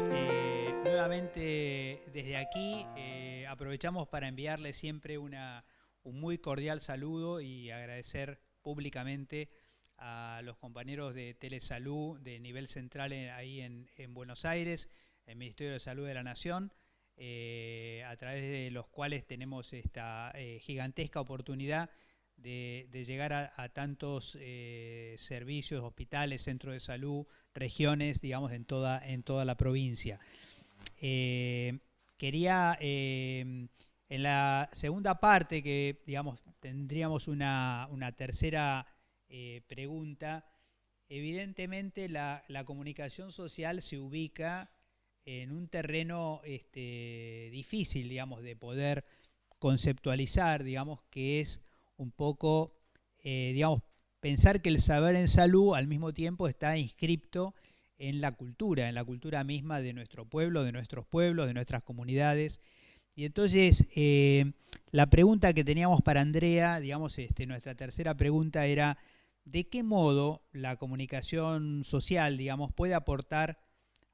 compañeros, nuevamente desde aquí aprovechamos para enviarles siempre un muy cordial saludo y agradecer públicamente a los compañeros de Telesalud de nivel central ahí en Buenos Aires, el Ministerio de Salud de la Nación, a través de los cuales tenemos esta gigantesca oportunidad de llegar a tantos servicios, hospitales, centros de salud, regiones, digamos, en toda la provincia. Quería, en la segunda parte, que digamos tendríamos una tercera pregunta, evidentemente la comunicación social se ubica en un terreno difícil, digamos, de poder conceptualizar, digamos, que es un poco, digamos, pensar que el saber en salud al mismo tiempo está inscripto en la cultura misma de nuestro pueblo, de nuestros pueblos, de nuestras comunidades. Y entonces, la pregunta que teníamos para Andrea, digamos, nuestra tercera pregunta era, ¿de qué modo la comunicación social, digamos, puede aportar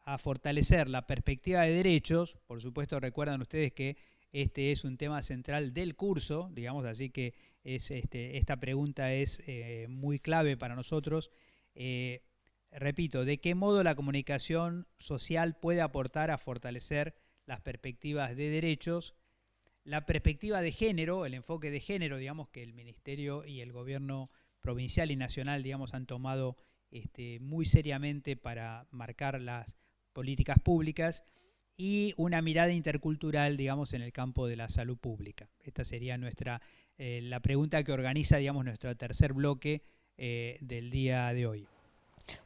a fortalecer la perspectiva de derechos? Por supuesto, recuerdan ustedes que este es un tema central del curso, digamos, así que esta pregunta es muy clave para nosotros. Repito, ¿de qué modo la comunicación social puede aportar a fortalecer las perspectivas de derechos? La perspectiva de género, el enfoque de género, digamos, que el Ministerio y el Gobierno provincial y nacional, digamos, han tomado muy seriamente para marcar las políticas públicas, y una mirada intercultural, digamos, en el campo de la salud pública. Esta sería la pregunta que organiza, digamos, nuestro tercer bloque del día de hoy.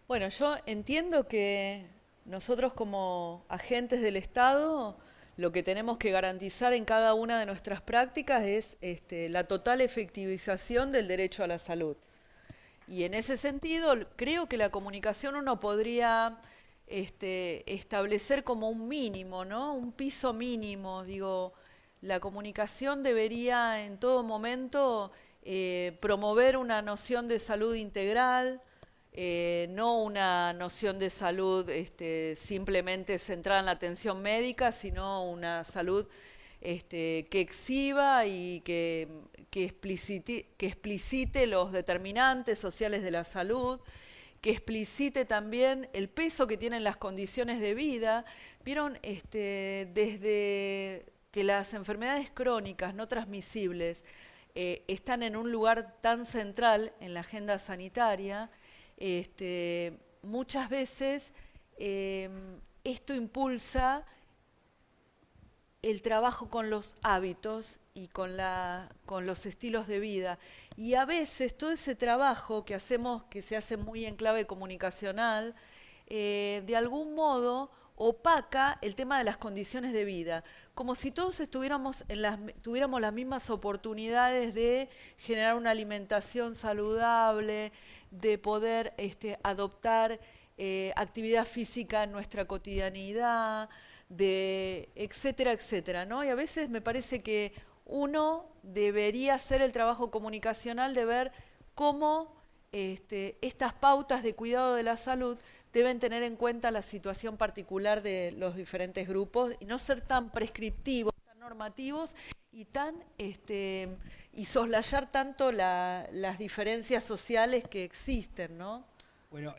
Bueno, yo entiendo que nosotros como agentes del Estado lo que tenemos que garantizar en cada una de nuestras prácticas es la total efectivización del derecho a la salud. Y en ese sentido, creo que la comunicación uno podría establecer como un mínimo, ¿no? Un piso mínimo. Digo, la comunicación debería en todo momento promover una noción de salud integral, no una noción de salud simplemente centrada en la atención médica, sino una salud que exhiba y que explicite los determinantes sociales de la salud, que explicite también el peso que tienen las condiciones de vida. Vieron, desde que las enfermedades crónicas no transmisibles están en un lugar tan central en la agenda sanitaria, muchas veces esto impulsa el trabajo con los hábitos y con los estilos de vida. Y a veces todo ese trabajo que hacemos, que se hace muy en clave comunicacional, de algún modo opaca el tema de las condiciones de vida, como si todos tuviéramos las mismas oportunidades de generar una alimentación saludable, de poder adoptar actividad física en nuestra cotidianidad, de etcétera, etcétera, ¿no? Y a veces me parece que uno debería hacer el trabajo comunicacional de ver cómo estas pautas de cuidado de la salud deben tener en cuenta la situación particular de los diferentes grupos y no ser tan prescriptivos, tan normativos y y soslayar tanto las diferencias sociales que existen, ¿no? Bueno,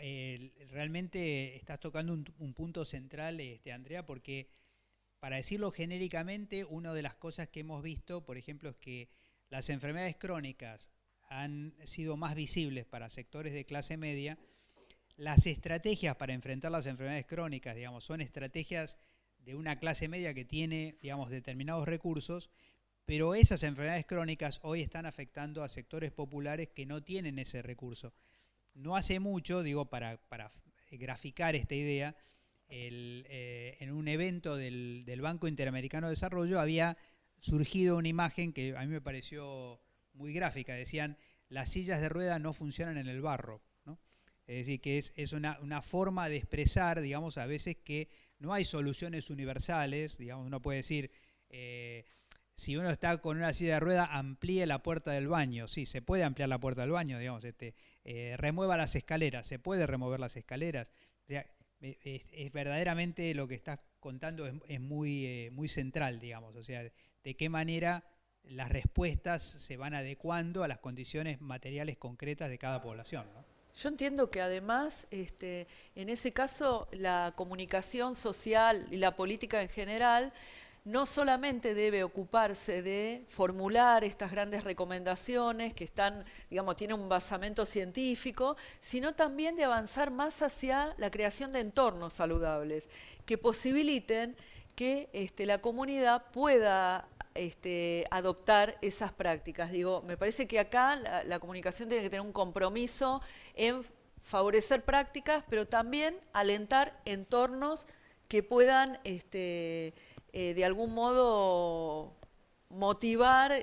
realmente estás tocando un punto central, Andrea, porque para decirlo genéricamente, una de las cosas que hemos visto, por ejemplo, es que las enfermedades crónicas han sido más visibles para sectores de clase media. Las estrategias para enfrentar las enfermedades crónicas, digamos, son estrategias de una clase media que tiene, digamos, determinados recursos, pero esas enfermedades crónicas hoy están afectando a sectores populares que no tienen ese recurso. No hace mucho, digo, para graficar esta idea, en un evento del Banco Interamericano de Desarrollo había surgido una imagen que a mí me pareció muy gráfica. Decían, las sillas de rueda no funcionan en el barro, ¿no? Es decir, que es una forma de expresar, digamos, a veces que no hay soluciones universales. Digamos, uno puede decir, si uno está con una silla de rueda, amplíe la puerta del baño. Sí, se puede ampliar la puerta del baño, digamos, remueva las escaleras, se puede remover las escaleras. O sea, es verdaderamente lo que estás contando es muy, muy central, digamos. O sea, de qué manera las respuestas se van adecuando a las condiciones materiales concretas de cada población, ¿no? Yo entiendo que además, en ese caso, la comunicación social y la política en general no solamente debe ocuparse de formular estas grandes recomendaciones que están, digamos, tienen un basamento científico, sino también de avanzar más hacia la creación de entornos saludables que posibiliten que la comunidad pueda adoptar esas prácticas. Digo, me parece que acá la comunicación tiene que tener un compromiso en favorecer prácticas, pero también alentar entornos que puedan de algún modo motivar,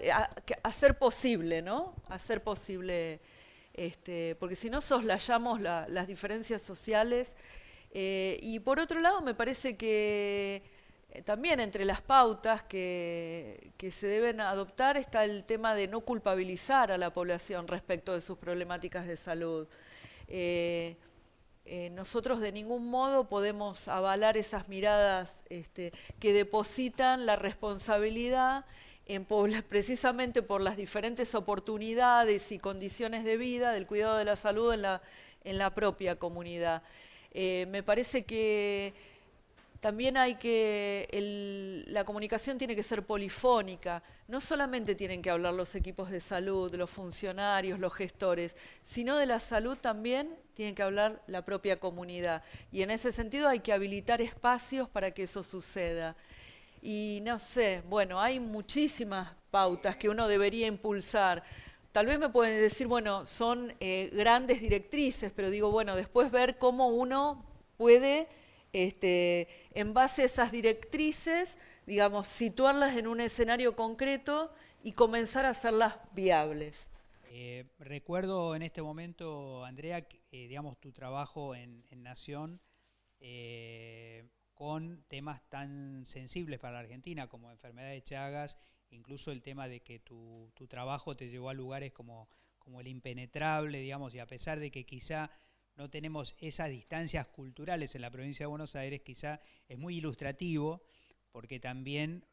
hacer posible, ¿no? Hacer posible, porque si no soslayamos las diferencias sociales. Y por otro lado, me parece que también entre las pautas que se deben adoptar está el tema de no culpabilizar a la población respecto de sus problemáticas de salud. Nosotros de ningún modo podemos avalar esas miradas que depositan la responsabilidad precisamente por las diferentes oportunidades y condiciones de vida del cuidado de la salud en la propia comunidad. Me parece que también la comunicación tiene que ser polifónica. No solamente tienen que hablar los equipos de salud, los funcionarios, los gestores, sino de la salud también tiene que hablar la propia comunidad. Y en ese sentido hay que habilitar espacios para que eso suceda. Y no sé, bueno, hay muchísimas pautas que uno debería impulsar. Tal vez me pueden decir, bueno, son grandes directrices, pero digo, bueno, después ver cómo uno puede, en base a esas directrices, digamos, situarlas en un escenario concreto y comenzar a hacerlas viables. Recuerdo en este momento, Andrea, digamos, tu trabajo en Nación con temas tan sensibles para la Argentina como enfermedad de Chagas, incluso el tema de que tu trabajo te llevó a lugares como el impenetrable, digamos, y a pesar de que quizá no tenemos esas distancias culturales en la provincia de Buenos Aires, quizá es muy ilustrativo, porque también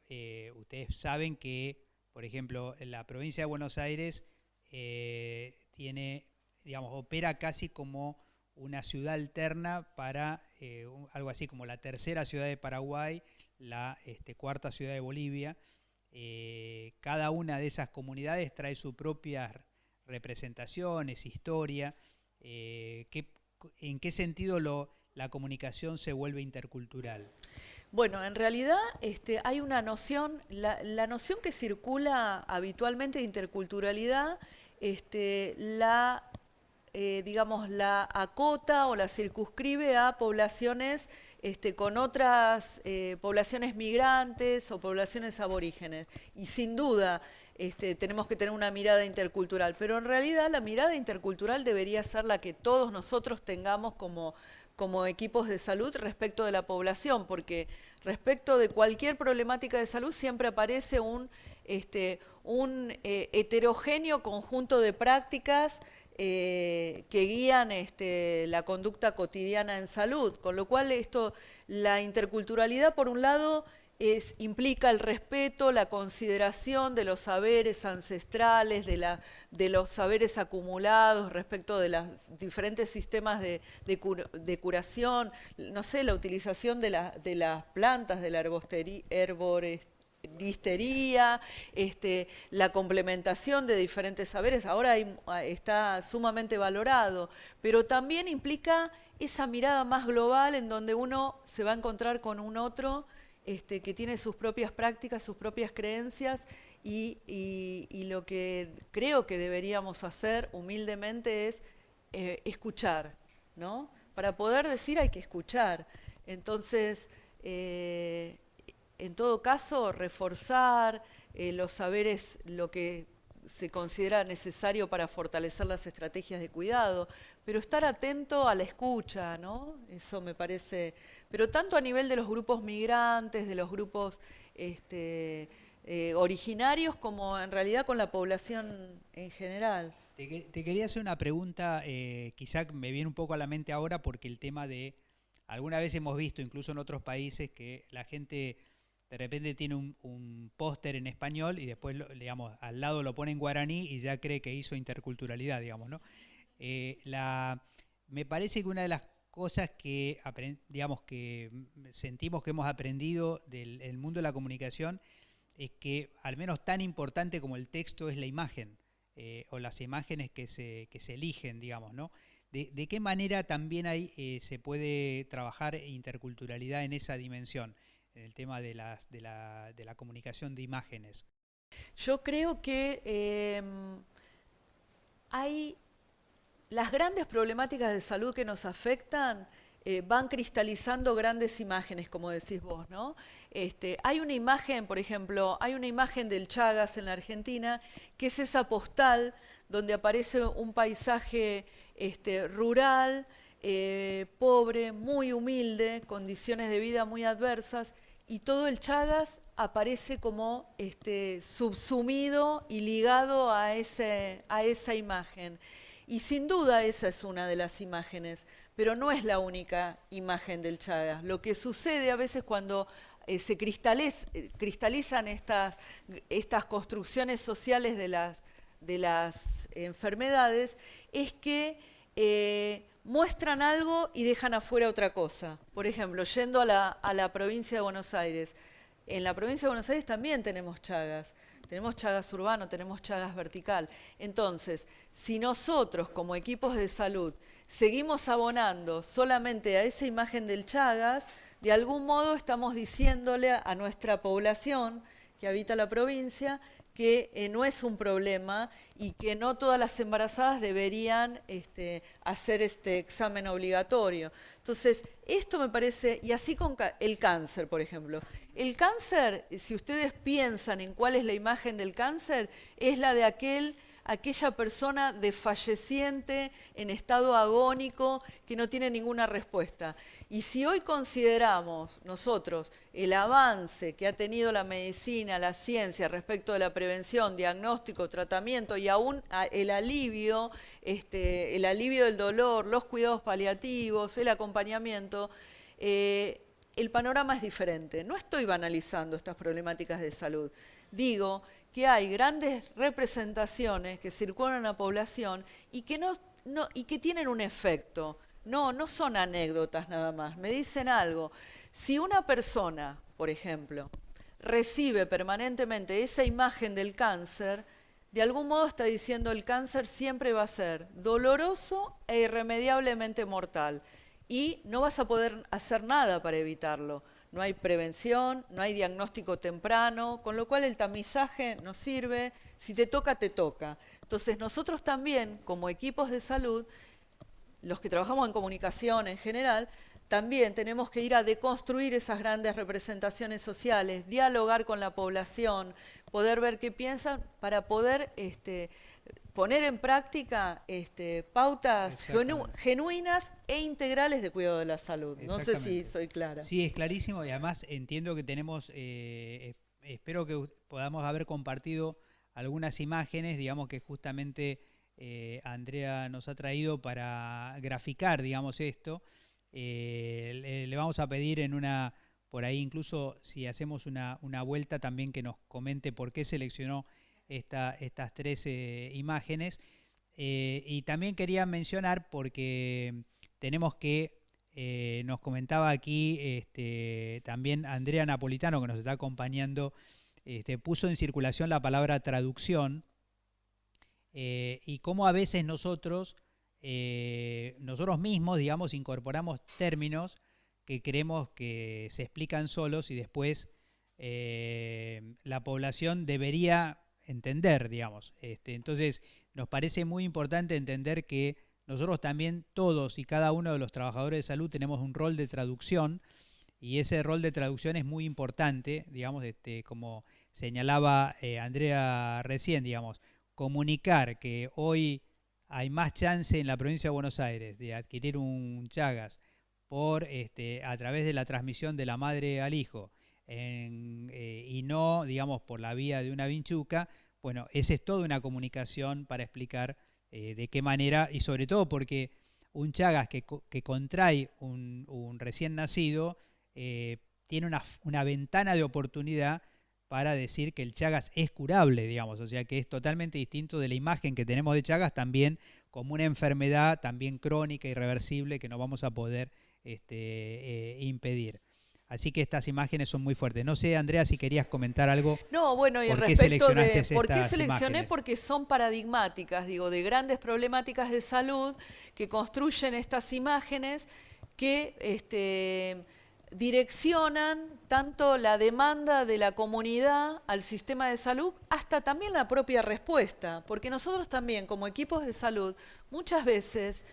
ustedes saben que, por ejemplo, la provincia de Buenos Aires tiene, digamos, opera casi como una ciudad alterna para algo así como la tercera ciudad de Paraguay, la cuarta ciudad de Bolivia. Cada una de esas comunidades trae sus propias representaciones, historia. ¿En qué sentido la comunicación se vuelve intercultural? Bueno, en realidad hay una noción, la noción que circula habitualmente de interculturalidad, digamos, la acota o la circunscribe a poblaciones con otras poblaciones migrantes o poblaciones aborígenes. Y sin duda tenemos que tener una mirada intercultural, pero en realidad la mirada intercultural debería ser la que todos nosotros tengamos como equipos de salud respecto de la población, porque respecto de cualquier problemática de salud siempre aparece un heterogéneo conjunto de prácticas que guían la conducta cotidiana en salud, con lo cual la interculturalidad por un lado implica el respeto, la consideración de los saberes ancestrales, de los saberes acumulados respecto de los diferentes sistemas de curación, no sé, la utilización de las plantas, de la herboristería, la complementación de diferentes saberes, ahora está sumamente valorado, pero también implica esa mirada más global en donde uno se va a encontrar con un otro que tiene sus propias prácticas, sus propias creencias y lo que creo que deberíamos hacer humildemente es escuchar, ¿no? Para poder decir hay que escuchar. Entonces, en todo caso, reforzar los saberes, lo que se considera necesario para fortalecer las estrategias de cuidado, pero estar atento a la escucha, ¿no? Eso me parece, pero tanto a nivel de los grupos migrantes, de los grupos originarios, como en realidad con la población en general. Te quería hacer una pregunta, quizá me viene un poco a la mente ahora porque el tema de alguna vez hemos visto, incluso en otros países, que la gente de repente tiene un póster en español y después, digamos, al lado lo pone en guaraní y ya cree que hizo interculturalidad, digamos, ¿no? Eh, la, Me parece que una de las cosas que, digamos, que sentimos que hemos aprendido del mundo de la comunicación es que al menos tan importante como el texto es la imagen, o las imágenes que se eligen, digamos, ¿no? De qué manera también se puede trabajar interculturalidad en esa dimensión, en el tema de la comunicación de imágenes? Yo creo que hay las grandes problemáticas de salud que nos afectan van cristalizando grandes imágenes, como decís vos, ¿no? Hay una imagen, por ejemplo, hay una imagen del Chagas en la Argentina, que es esa postal donde aparece un paisaje rural, pobre, muy humilde, condiciones de vida muy adversas, y todo el Chagas aparece como subsumido y ligado a esa imagen. Y sin duda esa es una de las imágenes, pero no es la única imagen del Chagas. Lo que sucede a veces cuando se cristalizan estas construcciones sociales de las enfermedades es que muestran algo y dejan afuera otra cosa. Por ejemplo, yendo a la provincia de Buenos Aires. En la provincia de Buenos Aires también tenemos Chagas. Tenemos Chagas urbano, tenemos Chagas vertical. Entonces, si nosotros como equipos de salud seguimos abonando solamente a esa imagen del Chagas, de algún modo estamos diciéndole a nuestra población que habita la provincia que no es un problema y que no todas las embarazadas deberían hacer este examen obligatorio. Entonces, esto me parece, y así con el cáncer, por ejemplo. El cáncer, si ustedes piensan en cuál es la imagen del cáncer, es la de aquella persona desfalleciente, en estado agónico, que no tiene ninguna respuesta. Y si hoy consideramos nosotros el avance que ha tenido la medicina, la ciencia respecto de la prevención, diagnóstico, tratamiento y aún el alivio del dolor, los cuidados paliativos, el acompañamiento, el panorama es diferente. No estoy banalizando estas problemáticas de salud. Digo que hay grandes representaciones que circulan en la población y que tienen un efecto. No son anécdotas nada más, me dicen algo. Si una persona, por ejemplo, recibe permanentemente esa imagen del cáncer, de algún modo está diciendo el cáncer siempre va a ser doloroso e irremediablemente mortal y no vas a poder hacer nada para evitarlo. No hay prevención, no hay diagnóstico temprano, con lo cual el tamizaje no sirve, si te toca, te toca. Entonces nosotros también, como equipos de salud, los que trabajamos en comunicación en general, también tenemos que ir a deconstruir esas grandes representaciones sociales, dialogar con la población, poder ver qué piensan para poder poner en práctica pautas genuinas e integrales de cuidado de la salud. No sé si soy clara. Sí, es clarísimo y además entiendo que tenemos, espero que podamos haber compartido algunas imágenes, digamos que justamente Andrea nos ha traído para graficar, digamos, esto. Le vamos a pedir por ahí incluso si hacemos una vuelta también que nos comente por qué seleccionó estas tres imágenes. Y también quería mencionar porque tenemos que, nos comentaba aquí también Andrea Napolitano, que nos está acompañando, puso en circulación la palabra traducción, y cómo a veces nosotros mismos, digamos, incorporamos términos que creemos que se explican solos y después la población debería entender, digamos. Entonces, nos parece muy importante entender que nosotros también, todos y cada uno de los trabajadores de salud, tenemos un rol de traducción y ese rol de traducción es muy importante, digamos, como señalaba Andrea recién, digamos, comunicar que hoy hay más chance en la provincia de Buenos Aires de adquirir un Chagas a través de la transmisión de la madre al hijo y no, digamos, por la vía de una vinchuca. Bueno, esa es toda una comunicación para explicar de qué manera y sobre todo porque un Chagas que contrae un recién nacido, tiene una ventana de oportunidad para decir que el Chagas es curable, digamos, o sea que es totalmente distinto de la imagen que tenemos de Chagas también como una enfermedad también crónica, irreversible, que no vamos a poder impedir. Así que estas imágenes son muy fuertes. No sé, Andrea, si querías comentar algo. No, bueno, y ¿Por qué respecto seleccionaste de por qué estas seleccioné, imágenes? porque son paradigmáticas, digo, de grandes problemáticas de salud que construyen estas imágenes que direccionan tanto la demanda de la comunidad al sistema de salud hasta también la propia respuesta, porque nosotros también como equipos de salud muchas veces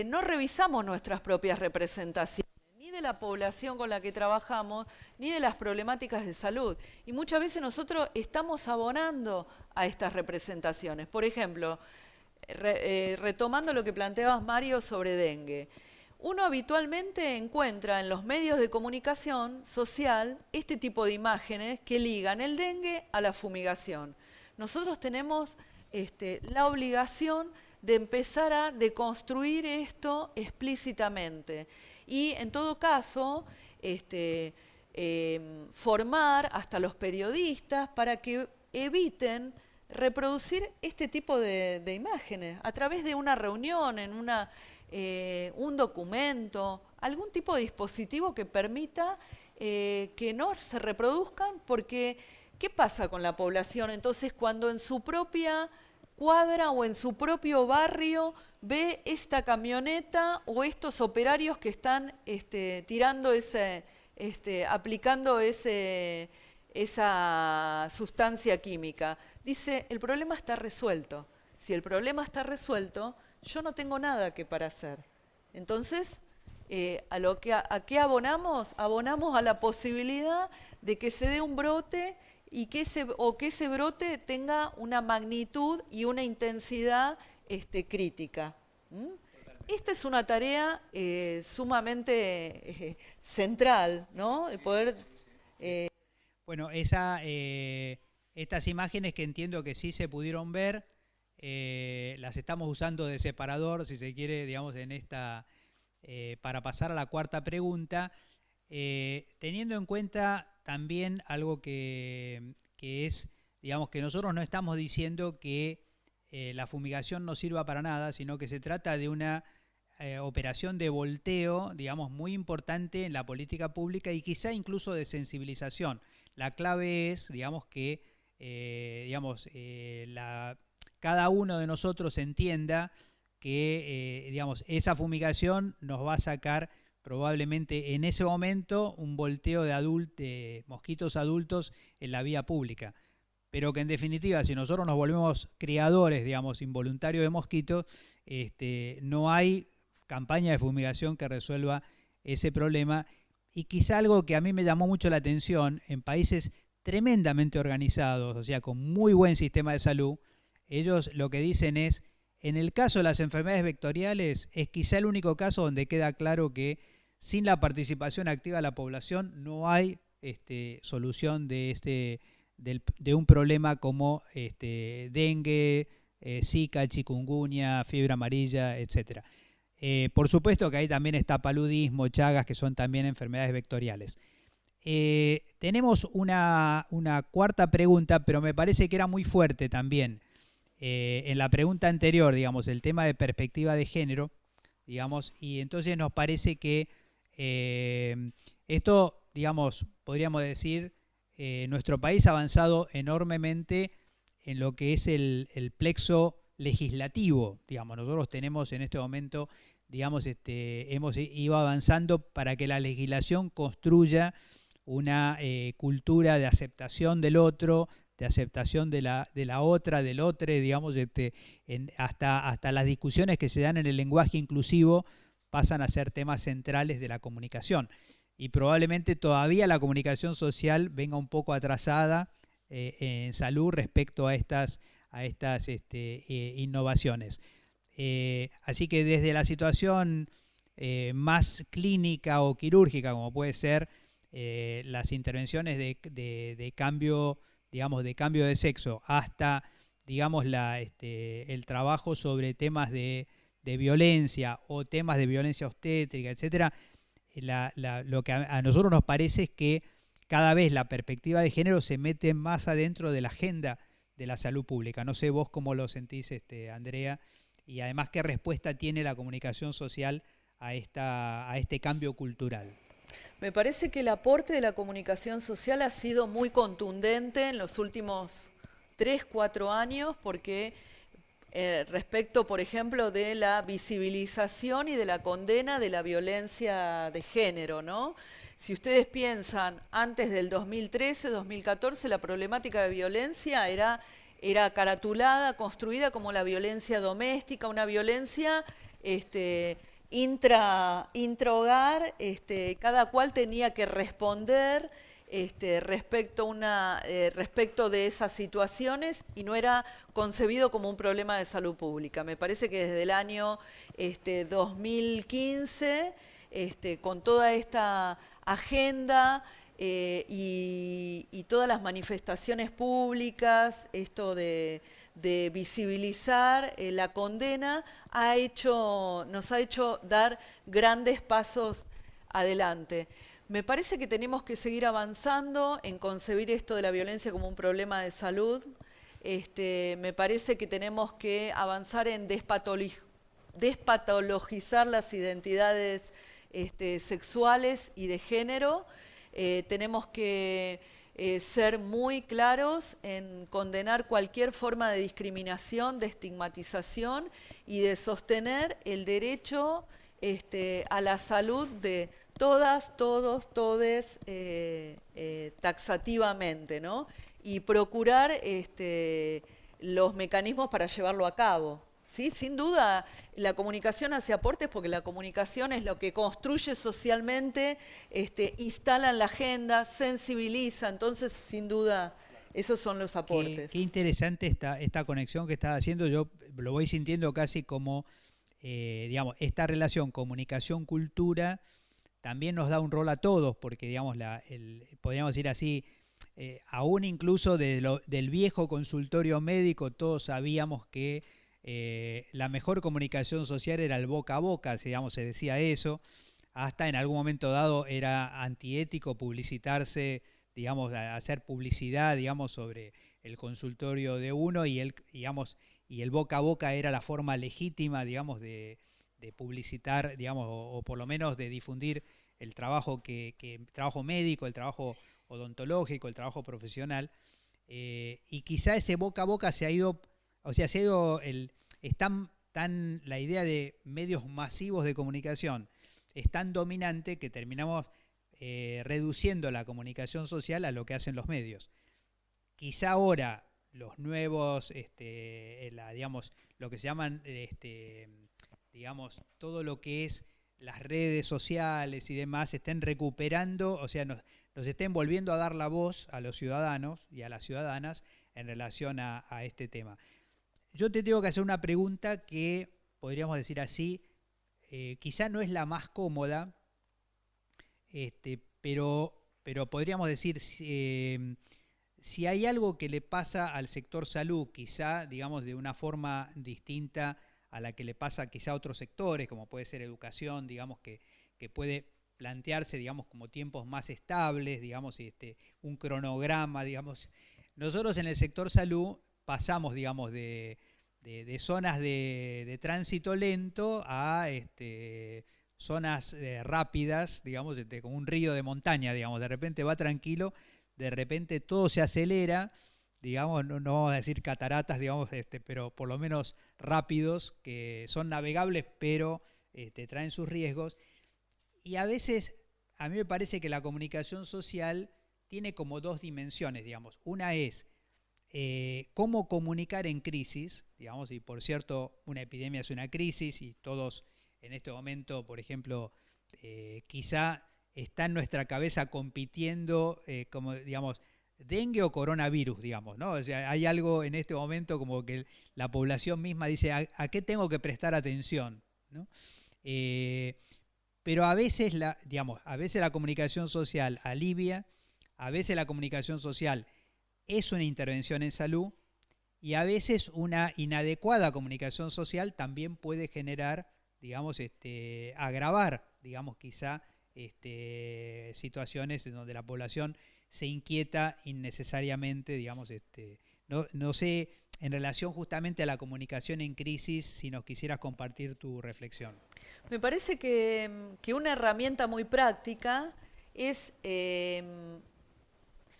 no revisamos nuestras propias representaciones, ni de la población con la que trabajamos, ni de las problemáticas de salud. Y muchas veces nosotros estamos abonando a estas representaciones. Por ejemplo, retomando lo que planteabas, Mario, sobre dengue. Uno habitualmente encuentra en los medios de comunicación social este tipo de imágenes que ligan el dengue a la fumigación. Nosotros tenemos la obligación de empezar a deconstruir esto explícitamente y, en todo caso, formar hasta los periodistas para que eviten reproducir este tipo de imágenes a través de una reunión, en un documento, algún tipo de dispositivo que permita que no se reproduzcan, porque ¿qué pasa con la población entonces cuando en su propia cuadra o en su propio barrio ve esta camioneta o estos operarios que están tirando aplicando esa sustancia química? Dice, el problema está resuelto. Si el problema está resuelto, yo no tengo nada que para hacer. Entonces, ¿a qué abonamos? Abonamos a la posibilidad de que se dé un brote y que ese brote tenga una magnitud y una intensidad crítica. Esta es una tarea sumamente central, ¿no? De poder... Bueno, estas imágenes que entiendo que sí se pudieron ver, las estamos usando de separador, si se quiere, digamos, para pasar a la cuarta pregunta, teniendo en cuenta también algo que es, digamos, que nosotros no estamos diciendo que la fumigación no sirva para nada, sino que se trata de una operación de volteo, digamos, muy importante en la política pública y quizá incluso de sensibilización. La clave es, digamos, que cada uno de nosotros entienda que digamos, esa fumigación nos va a sacar probablemente en ese momento un volteo de mosquitos adultos en la vía pública. Pero que en definitiva, si nosotros nos volvemos criadores, digamos, involuntarios de mosquitos, no hay campaña de fumigación que resuelva ese problema. Y quizá algo que a mí me llamó mucho la atención, en países tremendamente organizados, o sea, con muy buen sistema de salud, ellos lo que dicen es, en el caso de las enfermedades vectoriales, es quizá el único caso donde queda claro que sin la participación activa de la población no hay solución de un problema como dengue, zika, chikungunya, fiebre amarilla, etc. Por supuesto que ahí también está paludismo, Chagas, que son también enfermedades vectoriales. Tenemos una cuarta pregunta, pero me parece que era muy fuerte también. En la pregunta anterior, digamos, el tema de perspectiva de género, digamos, y entonces nos parece que esto, digamos, podríamos decir, nuestro país ha avanzado enormemente en lo que es el plexo legislativo, digamos, nosotros tenemos en este momento, digamos, hemos ido avanzando para que la legislación construya una cultura de aceptación del otro, de aceptación de la otra, del otro, digamos, hasta las discusiones que se dan en el lenguaje inclusivo pasan a ser temas centrales de la comunicación. Y probablemente todavía la comunicación social venga un poco atrasada en salud respecto a estas innovaciones. Así que desde la situación más clínica o quirúrgica, como puede ser las intervenciones de cambio, digamos, de cambio de sexo, hasta, digamos, el trabajo sobre temas de de violencia o temas de violencia obstétrica, etcétera, lo que a nosotros nos parece es que cada vez la perspectiva de género se mete más adentro de la agenda de la salud pública. No sé vos cómo lo sentís, Andrea, y además qué respuesta tiene la comunicación social a este cambio cultural. Me parece que el aporte de la comunicación social ha sido muy contundente en los últimos 3, 4 años, porque respecto, por ejemplo, de la visibilización y de la condena de la violencia de género, ¿no? Si ustedes piensan, antes del 2013, 2014, la problemática de violencia era caratulada, construida como la violencia doméstica, una violencia intrahogar, cada cual tenía que responder respecto de esas situaciones y no era concebido como un problema de salud pública. Me parece que desde el año 2015, con toda esta agenda y todas las manifestaciones públicas, esto de visibilizar la condena, nos ha hecho dar grandes pasos adelante. Me parece que tenemos que seguir avanzando en concebir esto de la violencia como un problema de salud. Me parece que tenemos que avanzar en despatologizar las identidades sexuales y de género. Tenemos que ser muy claros en condenar cualquier forma de discriminación, de estigmatización y de sostener el derecho a la salud de todas, todos, todes, taxativamente, ¿no? Y procurar los mecanismos para llevarlo a cabo. ¿Sí? Sin duda, la comunicación hace aportes porque la comunicación es lo que construye socialmente, instala en la agenda, sensibiliza. Entonces, sin duda, esos son los aportes. Qué interesante esta conexión que estás haciendo. Yo lo voy sintiendo casi como, digamos, esta relación comunicación-cultura también nos da un rol a todos, porque, digamos, podríamos decir así, aún incluso del viejo consultorio médico, todos sabíamos que la mejor comunicación social era el boca a boca, digamos, se decía eso, hasta en algún momento dado era antiético publicitarse, digamos, hacer publicidad, digamos, sobre el consultorio de uno y el boca a boca era la forma legítima, digamos, de publicitar, digamos, o por lo menos de difundir el trabajo trabajo médico, el trabajo odontológico, el trabajo profesional, y quizá ese boca a boca se ha ido, o sea, la idea de medios masivos de comunicación es tan dominante que terminamos reduciendo la comunicación social a lo que hacen los medios. Quizá ahora los nuevos, digamos, lo que se llaman, digamos, todo lo que es las redes sociales y demás estén recuperando, o sea, nos estén volviendo a dar la voz a los ciudadanos y a las ciudadanas en relación a este tema. Yo te tengo que hacer una pregunta que, podríamos decir así, quizá no es la más cómoda, pero podríamos decir, si hay algo que le pasa al sector salud, quizá, digamos, de una forma distinta a la que le pasa quizá a otros sectores, como puede ser educación, digamos, que puede plantearse, digamos, como tiempos más estables, digamos, un cronograma, digamos. Nosotros en el sector salud pasamos, digamos, de zonas de tránsito lento a zonas rápidas, digamos, como un río de montaña, digamos, de repente va tranquilo, de repente todo se acelera, digamos, no vamos a decir cataratas, digamos, pero por lo menos rápidos, que son navegables, pero traen sus riesgos. Y a veces, a mí me parece que la comunicación social tiene como dos dimensiones, digamos. Una es cómo comunicar en crisis, digamos, y por cierto, una epidemia es una crisis y todos en este momento, por ejemplo, quizá está en nuestra cabeza compitiendo, como digamos, dengue o coronavirus, digamos, ¿no? O sea, hay algo en este momento como que la población misma dice, ¿a qué tengo que prestar atención? ¿No? Pero a veces a veces la comunicación social alivia, a veces la comunicación social es una intervención en salud y a veces una inadecuada comunicación social también puede generar, digamos, agravar, digamos, quizá situaciones en donde la población se inquieta innecesariamente, digamos, no sé, en relación justamente a la comunicación en crisis, si nos quisieras compartir tu reflexión. Me parece que una herramienta muy práctica es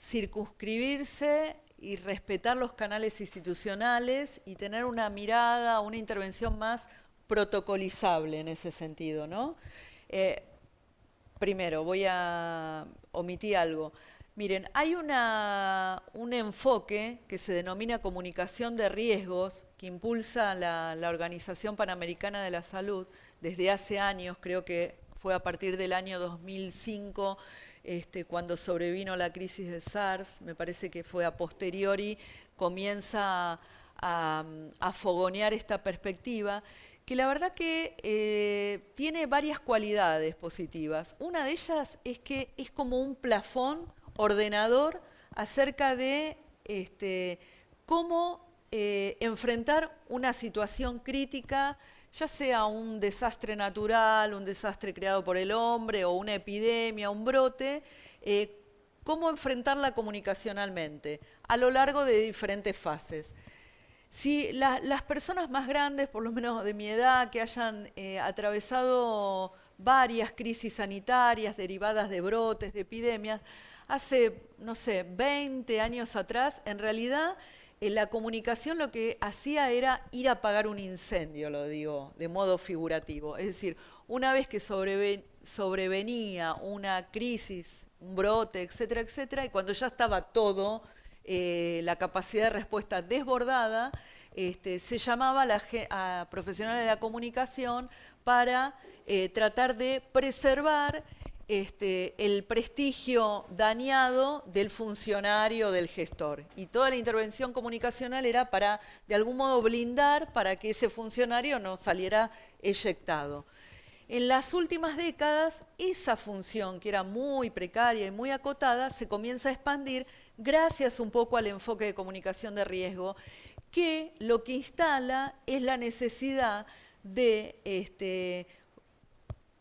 circunscribirse y respetar los canales institucionales y tener una mirada, una intervención más protocolizable en ese sentido, ¿no? Eh, Primero, voy a omitir algo. Miren, hay un enfoque que se denomina comunicación de riesgos, que impulsa la Organización Panamericana de la Salud desde hace años, creo que fue a partir del año 2005, cuando sobrevino la crisis de SARS, me parece que fue a posteriori, comienza a fogonear esta perspectiva, que la verdad que tiene varias cualidades positivas. Una de ellas es que es como un plafón ordenador acerca de cómo enfrentar una situación crítica, ya sea un desastre natural, un desastre creado por el hombre o una epidemia, un brote, cómo enfrentarla comunicacionalmente a lo largo de diferentes fases. Si las personas más grandes, por lo menos de mi edad, que hayan atravesado varias crisis sanitarias derivadas de brotes, de epidemias, hace, no sé, 20 años atrás, en realidad la comunicación lo que hacía era ir a apagar un incendio, lo digo de modo figurativo. Es decir, una vez que sobrevenía una crisis, un brote, etcétera, etcétera, y cuando ya estaba todo, la capacidad de respuesta desbordada, se llamaba a profesionales de la comunicación para tratar de preservar el prestigio dañado del funcionario, del gestor. Y toda la intervención comunicacional era para, de algún modo, blindar para que ese funcionario no saliera eyectado. En las últimas décadas, esa función, que era muy precaria y muy acotada, se comienza a expandir gracias un poco al enfoque de comunicación de riesgo, que lo que instala es la necesidad de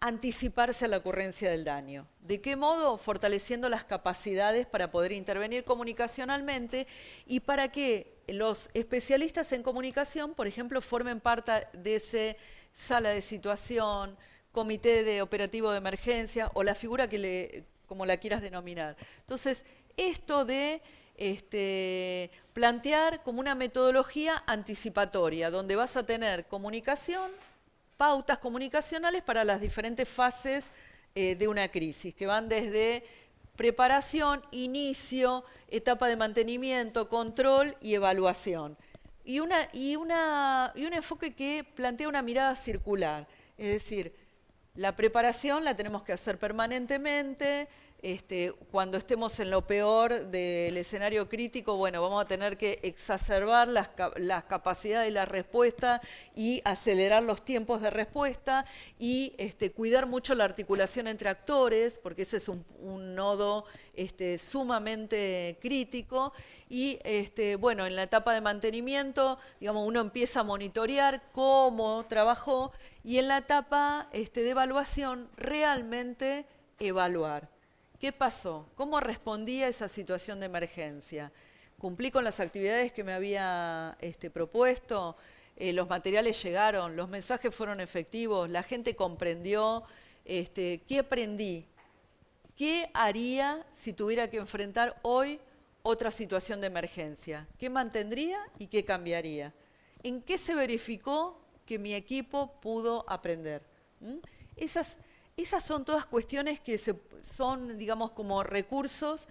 anticiparse a la ocurrencia del daño. ¿De qué modo? Fortaleciendo las capacidades para poder intervenir comunicacionalmente y para que los especialistas en comunicación, por ejemplo, formen parte de esa sala de situación, comité de operativo de emergencia o la figura como la quieras denominar. Entonces, esto de plantear como una metodología anticipatoria, donde vas a tener comunicación, pautas comunicacionales para las diferentes fases de una crisis, que van desde preparación, inicio, etapa de mantenimiento, control y evaluación. Y un enfoque que plantea una mirada circular, es decir, la preparación la tenemos que hacer permanentemente. Cuando estemos en lo peor del escenario crítico, bueno, vamos a tener que exacerbar las capacidades de la respuesta y acelerar los tiempos de respuesta y cuidar mucho la articulación entre actores, porque ese es un nodo sumamente crítico. Y bueno, en la etapa de mantenimiento, digamos, uno empieza a monitorear cómo trabajó y en la etapa de evaluación, realmente evaluar. ¿Qué pasó? ¿Cómo respondí a esa situación de emergencia? ¿Cumplí con las actividades que me había propuesto? ¿Los materiales llegaron? ¿Los mensajes fueron efectivos? ¿La gente comprendió? ¿Qué aprendí? ¿Qué haría si tuviera que enfrentar hoy otra situación de emergencia? ¿Qué mantendría y qué cambiaría? ¿En qué se verificó que mi equipo pudo aprender? Esas son todas cuestiones que son, digamos, como recursos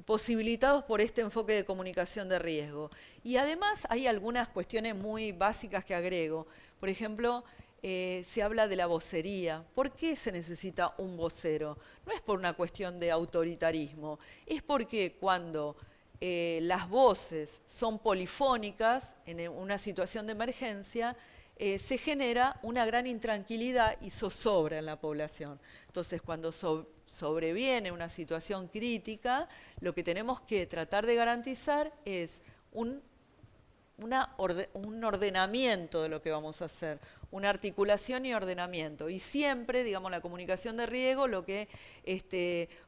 posibilitados por este enfoque de comunicación de riesgo. Y además hay algunas cuestiones muy básicas que agrego. Por ejemplo, se habla de la vocería. ¿Por qué se necesita un vocero? No es por una cuestión de autoritarismo, es porque cuando las voces son polifónicas en una situación de emergencia, se genera una gran intranquilidad y zozobra en la población. Entonces, cuando sobreviene una situación crítica, lo que tenemos que tratar de garantizar es un, un ordenamiento de lo que vamos a hacer, una articulación y ordenamiento. Y siempre, digamos, la comunicación de riego lo que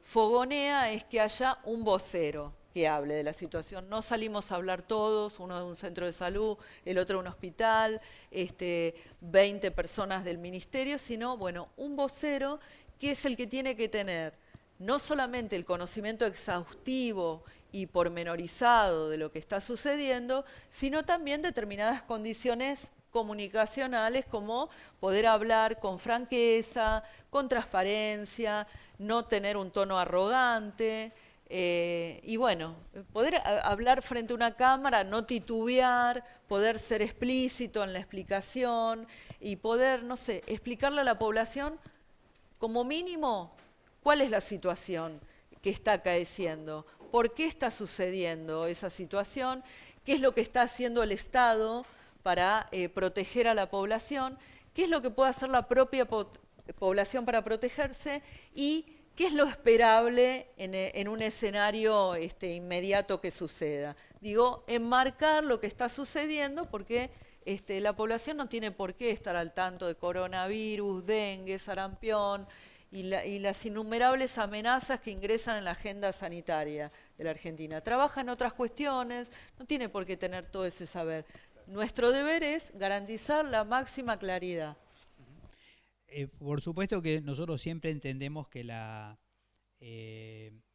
fogonea es que haya un vocero que hable de la situación. No salimos a hablar todos, uno de un centro de salud, el otro de un hospital, 20 personas del ministerio, sino, bueno, un vocero que es el que tiene que tener no solamente el conocimiento exhaustivo y pormenorizado de lo que está sucediendo, sino también determinadas condiciones comunicacionales como poder hablar con franqueza, con transparencia, no tener un tono arrogante, y bueno, poder hablar frente a una cámara, no titubear, poder ser explícito en la explicación y poder, no sé, explicarle a la población como mínimo cuál es la situación que está acaeciendo, por qué está sucediendo esa situación, qué es lo que está haciendo el Estado para proteger a la población, qué es lo que puede hacer la propia población para protegerse y qué es lo esperable en un escenario inmediato que suceda. Digo, enmarcar lo que está sucediendo porque la población no tiene por qué estar al tanto de coronavirus, dengue, sarampión y las innumerables amenazas que ingresan en la agenda sanitaria de la Argentina. Trabaja en otras cuestiones, no tiene por qué tener todo ese saber. Nuestro deber es garantizar la máxima claridad. Por supuesto que nosotros siempre entendemos que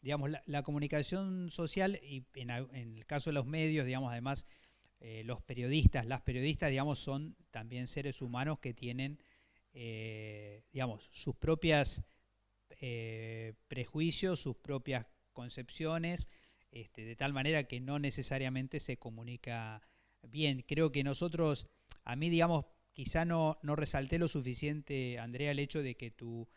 digamos, la comunicación social, y en el caso de los medios, digamos, además, las periodistas, digamos, son también seres humanos que tienen, digamos, sus propias prejuicios, sus propias concepciones, de tal manera que no necesariamente se comunica bien. Creo que nosotros, a mí, digamos, quizá no resalté lo suficiente, Andrea, el hecho de que tu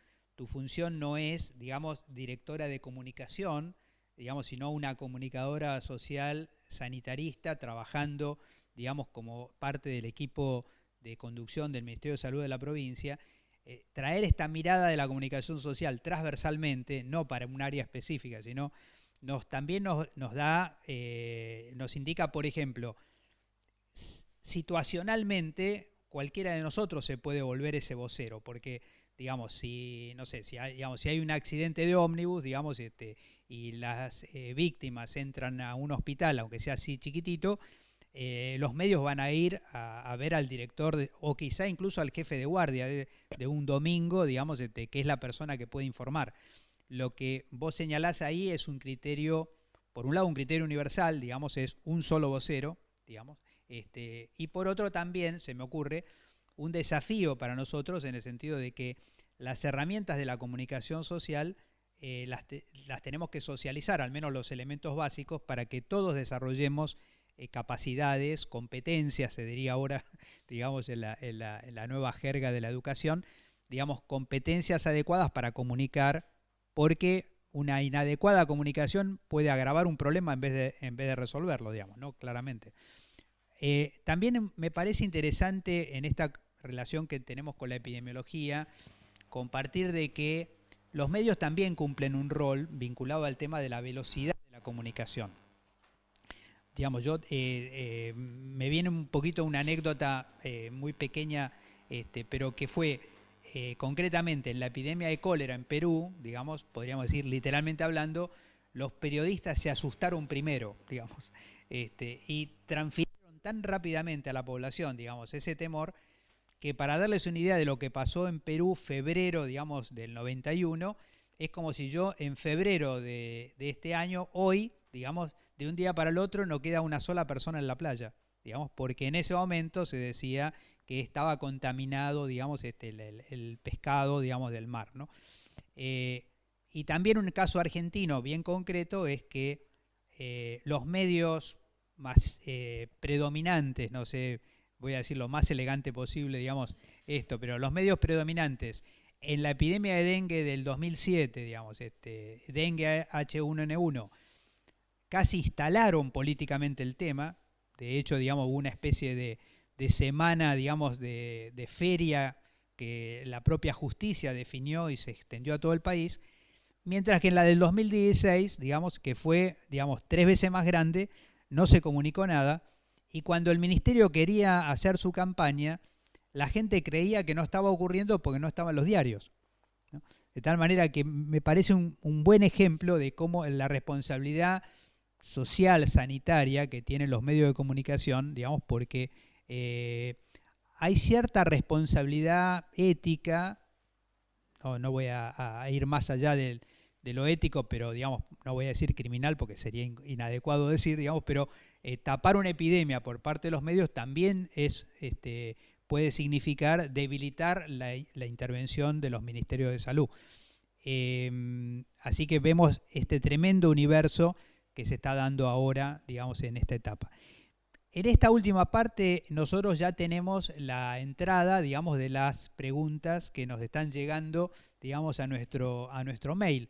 función no es, digamos, directora de comunicación, digamos, sino una comunicadora social sanitarista trabajando, digamos, como parte del equipo de conducción del Ministerio de Salud de la provincia. Traer esta mirada de la comunicación social transversalmente, no para un área específica, sino también nos da, nos indica, por ejemplo, situacionalmente cualquiera de nosotros se puede volver ese vocero, porque digamos, no sé, si hay un accidente de ómnibus, digamos, y las víctimas entran a un hospital, aunque sea así chiquitito, los medios van a ir a ver al director o quizá incluso al jefe de guardia de un domingo, digamos, que es la persona que puede informar. Lo que vos señalás ahí es un criterio, por un lado un criterio universal, digamos, es un solo vocero, digamos, y por otro también, se me ocurre, un desafío para nosotros en el sentido de que las herramientas de la comunicación social las tenemos que socializar, al menos los elementos básicos, para que todos desarrollemos capacidades, competencias, se diría ahora, digamos, en la nueva jerga de la educación, digamos, competencias adecuadas para comunicar, porque una inadecuada comunicación puede agravar un problema en vez de resolverlo, digamos, ¿no? Claramente. También me parece interesante en esta relación que tenemos con la epidemiología, compartir de que los medios también cumplen un rol vinculado al tema de la velocidad de la comunicación. Digamos, me viene un poquito una anécdota muy pequeña, pero que fue concretamente en la epidemia de cólera en Perú, digamos, podríamos decir literalmente hablando, los periodistas se asustaron primero, digamos, y transfirieron tan rápidamente a la población, digamos, ese temor, que para darles una idea de lo que pasó en Perú, febrero, digamos, del 91, es como si yo en febrero de este año, hoy, digamos, de un día para el otro no queda una sola persona en la playa, digamos, porque en ese momento se decía que estaba contaminado, digamos, el pescado, digamos, del mar, ¿no? Y también un caso argentino bien concreto es que los medios más predominantes, no sé, voy a decir lo más elegante posible, digamos, pero los medios predominantes en la epidemia de dengue del 2007, digamos, dengue H1N1, casi instalaron políticamente el tema. De hecho, digamos, hubo una especie de semana, digamos, de feria que la propia justicia definió y se extendió a todo el país, mientras que en la del 2016, digamos, que fue, digamos, 3 veces más grande, no se comunicó nada, y cuando el ministerio quería hacer su campaña, la gente creía que no estaba ocurriendo porque no estaban los diarios, ¿no? De tal manera que me parece un buen ejemplo de cómo la responsabilidad social, sanitaria que tienen los medios de comunicación, digamos, porque hay cierta responsabilidad ética, no voy a ir más allá de lo ético, pero digamos, no voy a decir criminal porque sería inadecuado decir, digamos, pero tapar una epidemia por parte de los medios también puede significar debilitar la intervención de los ministerios de salud. Así que vemos este tremendo universo que se está dando ahora, digamos, en esta etapa. En esta última parte nosotros ya tenemos la entrada, digamos, de las preguntas que nos están llegando, digamos, a nuestro mail.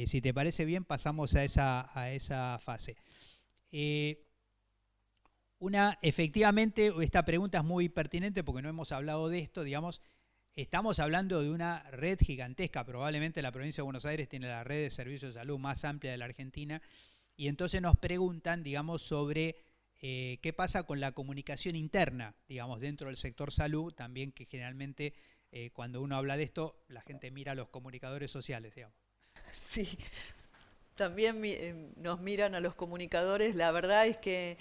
Si te parece bien, pasamos a esa fase. Efectivamente, esta pregunta es muy pertinente porque no hemos hablado de esto, digamos, estamos hablando de una red gigantesca, probablemente la provincia de Buenos Aires tiene la red de servicios de salud más amplia de la Argentina, y entonces nos preguntan, digamos, sobre qué pasa con la comunicación interna, digamos, dentro del sector salud, también que generalmente cuando uno habla de esto, la gente mira a los comunicadores sociales, digamos. Sí, también nos miran a los comunicadores. La verdad es que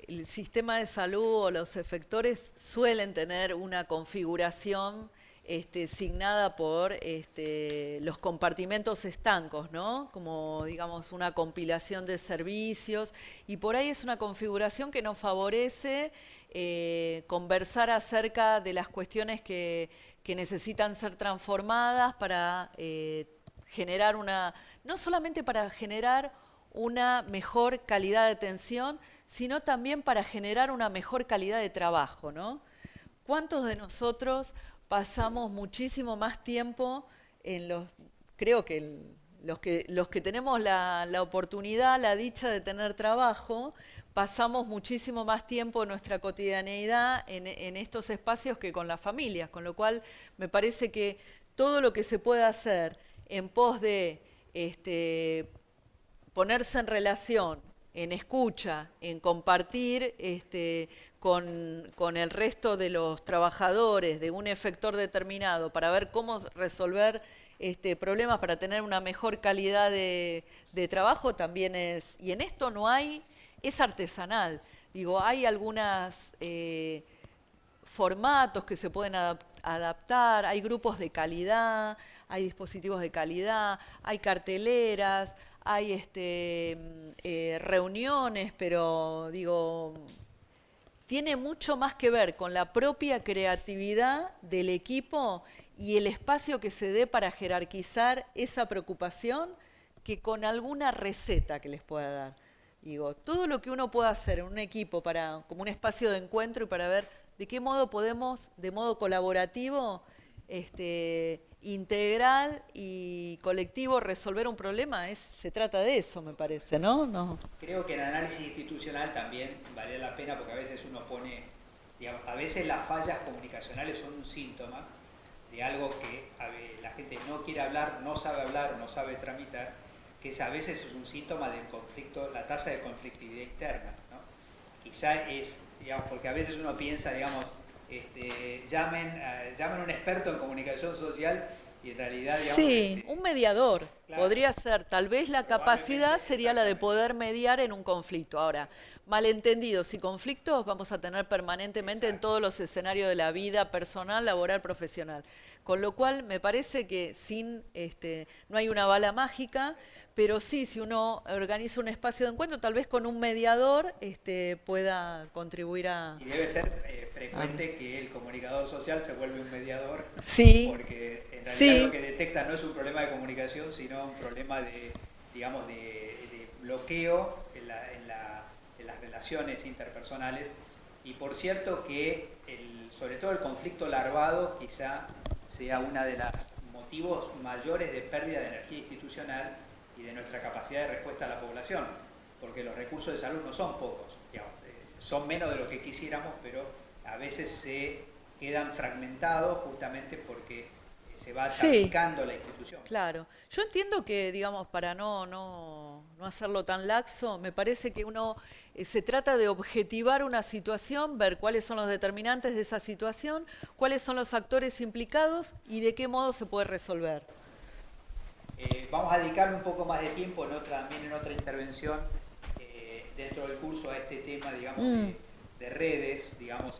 el sistema de salud o los efectores suelen tener una configuración signada por los compartimentos estancos, ¿no? Como, digamos, una compilación de servicios, y por ahí es una configuración que nos favorece conversar acerca de las cuestiones que necesitan ser transformadas para generar no solamente para generar una mejor calidad de atención, sino también para generar una mejor calidad de trabajo, ¿no? ¿Cuántos de nosotros pasamos muchísimo más tiempo creo que los que tenemos la oportunidad, la dicha de tener trabajo, pasamos muchísimo más tiempo en nuestra cotidianeidad en estos espacios que con las familias, con lo cual me parece que todo lo que se pueda hacer en pos de ponerse en relación, en escucha, en compartir con el resto de los trabajadores de un efector determinado para ver cómo resolver problemas para tener una mejor calidad de trabajo también es, y en esto no hay, es artesanal. Digo, hay algunos formatos que se pueden adaptar, hay grupos de calidad, hay dispositivos de calidad, hay carteleras, hay reuniones, pero digo, tiene mucho más que ver con la propia creatividad del equipo y el espacio que se dé para jerarquizar esa preocupación que con alguna receta que les pueda dar. Digo, todo lo que uno pueda hacer en un equipo como un espacio de encuentro y para ver de qué modo podemos, de modo colaborativo, integral y colectivo, resolver un problema, se trata de eso, me parece, ¿no? Creo que el análisis institucional también vale la pena porque a veces uno pone, digamos, a veces las fallas comunicacionales son un síntoma de algo que la gente no quiere hablar o no sabe tramitar, que a veces es un síntoma del conflicto, la tasa de conflictividad interna, ¿no? Quizá es, digamos, porque a veces uno piensa, digamos, llamen a un experto en comunicación social y en realidad, digamos, sí, un mediador, claro, podría ser. Tal vez la capacidad sería la de poder mediar en un conflicto. Ahora, malentendidos y conflictos vamos a tener permanentemente en todos los escenarios de la vida personal, laboral, profesional. Con lo cual, me parece que no hay una bala mágica, pero sí, si uno organiza un espacio de encuentro, tal vez con un mediador pueda contribuir a... Y debe ser frecuente que el comunicador social se vuelve un mediador, sí, porque en realidad sí, lo que detecta no es un problema de comunicación, sino un problema de, digamos, de bloqueo en las relaciones interpersonales. Y por cierto que sobre todo el conflicto larvado quizá sea uno de los motivos mayores de pérdida de energía institucional y de nuestra capacidad de respuesta a la población, porque los recursos de salud no son pocos, digamos, son menos de lo que quisiéramos, pero a veces se quedan fragmentados justamente porque se va Sí, tabicando la institución. claro. Yo entiendo que, digamos, para no hacerlo tan laxo, me parece que uno se trata de objetivar una situación, ver cuáles son los determinantes de esa situación, cuáles son los actores implicados y de qué modo se puede resolver. Vamos a dedicarle un poco más de tiempo también en otra intervención dentro del curso a este tema, digamos, Mm, de redes, digamos,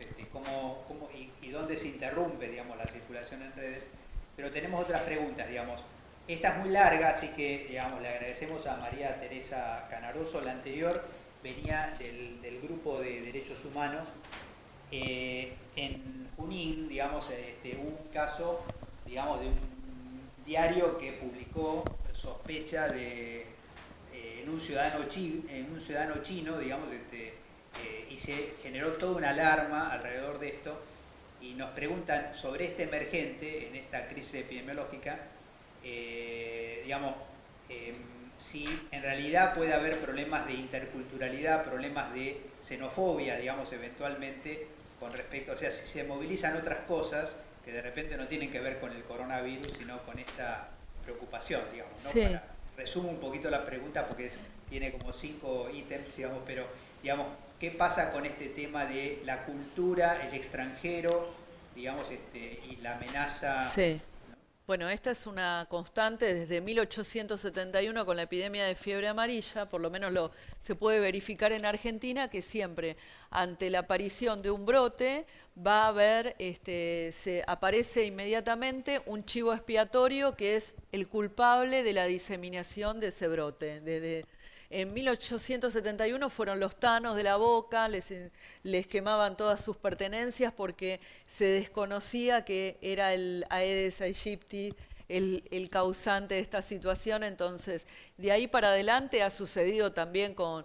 y dónde se interrumpe, digamos, la circulación en redes. Pero tenemos otras preguntas, digamos. Esta es muy larga, así que, digamos, le agradecemos a María Teresa Canaroso. La anterior venía del grupo de derechos humanos. En Junín, digamos, hubo un caso, digamos, de un diario que publicó sospecha en un ciudadano chino, digamos, y se generó toda una alarma alrededor de esto. Y nos preguntan sobre este emergente en esta crisis epidemiológica, digamos, si en realidad puede haber problemas de interculturalidad, problemas de xenofobia, digamos, eventualmente, con respecto, o sea, si se movilizan otras cosas que de repente no tienen que ver con el coronavirus, sino con esta preocupación, digamos, ¿no? sí. Resumo un poquito la pregunta porque tiene como 5 ítems, digamos, pero, digamos, ¿qué pasa con este tema de la cultura, el extranjero, digamos, y la amenaza? Sí. Bueno, esta es una constante desde 1871 con la epidemia de fiebre amarilla, por lo menos se puede verificar en Argentina que siempre ante la aparición de un brote va a haber, se aparece inmediatamente un chivo expiatorio que es el culpable de la diseminación de ese brote. En 1871 fueron los tanos de la Boca, les quemaban todas sus pertenencias porque se desconocía que era el Aedes aegypti el causante de esta situación. Entonces, de ahí para adelante ha sucedido también con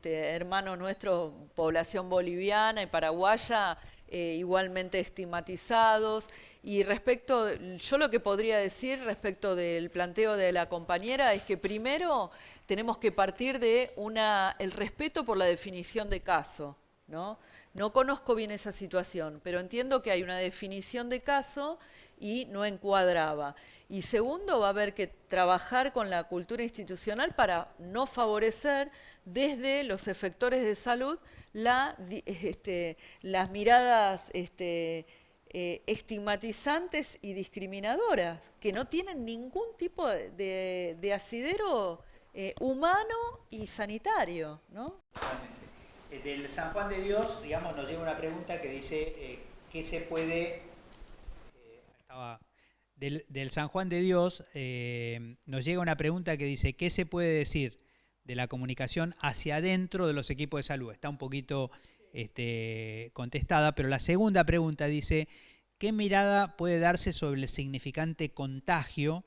hermanos nuestros, población boliviana y paraguaya, igualmente estigmatizados. Y yo lo que podría decir respecto del planteo de la compañera es que primero tenemos que partir de el respeto por la definición de caso, ¿no? No conozco bien esa situación, pero entiendo que hay una definición de caso y no encuadraba. Y segundo, va a haber que trabajar con la cultura institucional para no favorecer desde los efectores de salud las miradas estigmatizantes y discriminadoras, que no tienen ningún tipo de asidero humano y sanitario, ¿no? Totalmente. Del San Juan de Dios, digamos, nos llega una pregunta que dice, ¿qué se puede... del San Juan de Dios nos llega una pregunta que dice, ¿qué se puede decir de la comunicación hacia adentro de los equipos de salud? Está un poquito contestada, pero la segunda pregunta dice, ¿qué mirada puede darse sobre el significante contagio,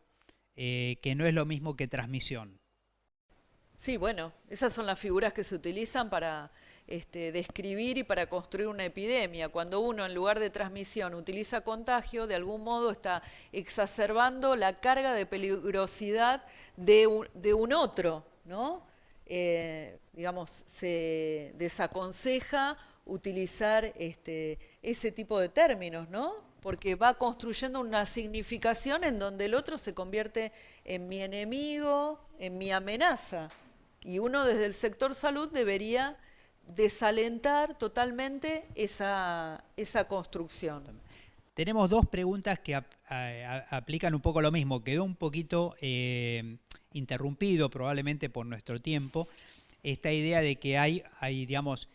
que no es lo mismo que transmisión? Sí, bueno, esas son las figuras que se utilizan para describir y para construir una epidemia. Cuando uno en lugar de transmisión utiliza contagio, de algún modo está exacerbando la carga de peligrosidad de un otro, ¿no? Digamos, se desaconseja utilizar ese tipo de términos, ¿no? Porque va construyendo una significación en donde el otro se convierte en mi enemigo, en mi amenaza. Y uno desde el sector salud debería desalentar totalmente esa construcción. Tenemos dos preguntas que aplican un poco lo mismo. Quedó un poquito interrumpido probablemente por nuestro tiempo esta idea de que digamos,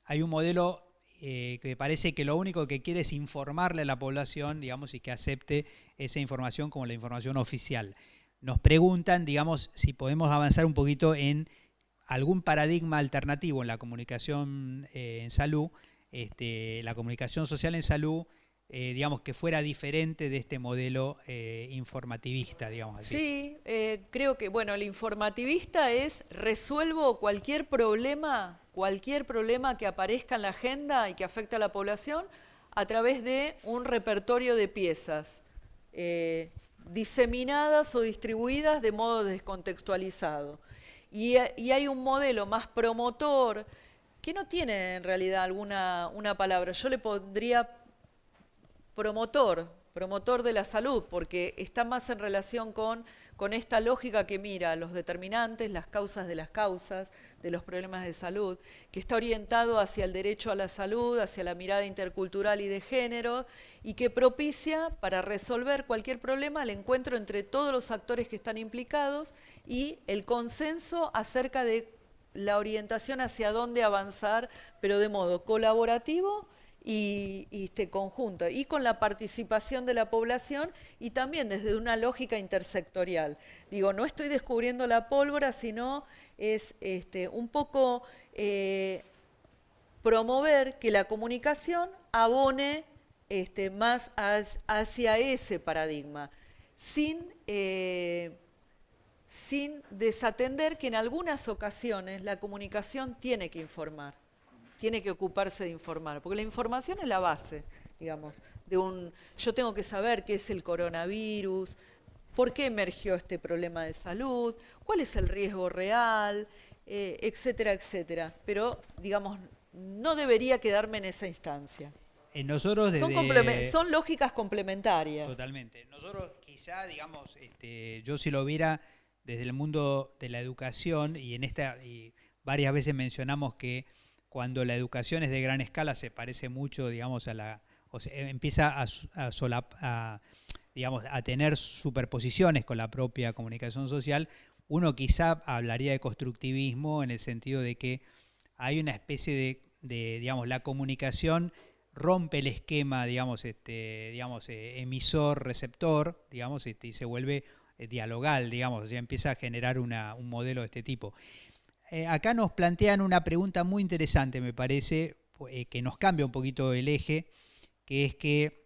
hay un modelo que parece que lo único que quiere es informarle a la población, digamos, y que acepte esa información como la información oficial. Nos preguntan, digamos, si podemos avanzar un poquito en algún paradigma alternativo en la comunicación en salud, la comunicación social en salud, digamos, que fuera diferente de este modelo informativista, digamos así. Sí, creo que, bueno, el informativista es resuelvo cualquier problema que aparezca en la agenda y que afecte a la población a través de un repertorio de piezas diseminadas o distribuidas de modo descontextualizado. Y hay un modelo más promotor que no tiene en realidad una palabra. Yo le pondría promotor, promotor de la salud, porque está más en relación con esta lógica que mira los determinantes, las causas de las causas, de los problemas de salud, que está orientado hacia el derecho a la salud, hacia la mirada intercultural y de género, y que propicia para resolver cualquier problema el encuentro entre todos los actores que están implicados y el consenso acerca de la orientación hacia dónde avanzar, pero de modo colaborativo y conjunto, y con la participación de la población y también desde una lógica intersectorial. Digo, no estoy descubriendo la pólvora, sino es un poco promover que la comunicación abone más hacia ese paradigma, sin desatender que en algunas ocasiones la comunicación tiene que informar, tiene que ocuparse de informar, porque la información es la base, digamos, yo tengo que saber qué es el coronavirus, por qué emergió este problema de salud, cuál es el riesgo real, etcétera, etcétera. Pero, digamos, no debería quedarme en esa instancia. Nosotros Son lógicas complementarias. Totalmente. Nosotros quizá, digamos, yo si lo viera desde el mundo de la educación, y varias veces mencionamos que cuando la educación es de gran escala se parece mucho, digamos, empieza a tener superposiciones con la propia comunicación social. Uno quizá hablaría de constructivismo en el sentido de que hay una especie digamos, la comunicación rompe el esquema, digamos, emisor-receptor, digamos, y se vuelve dialogal, digamos, ya empieza a generar un modelo de este tipo. Acá nos plantean una pregunta muy interesante, me parece, que nos cambia un poquito el eje, que es que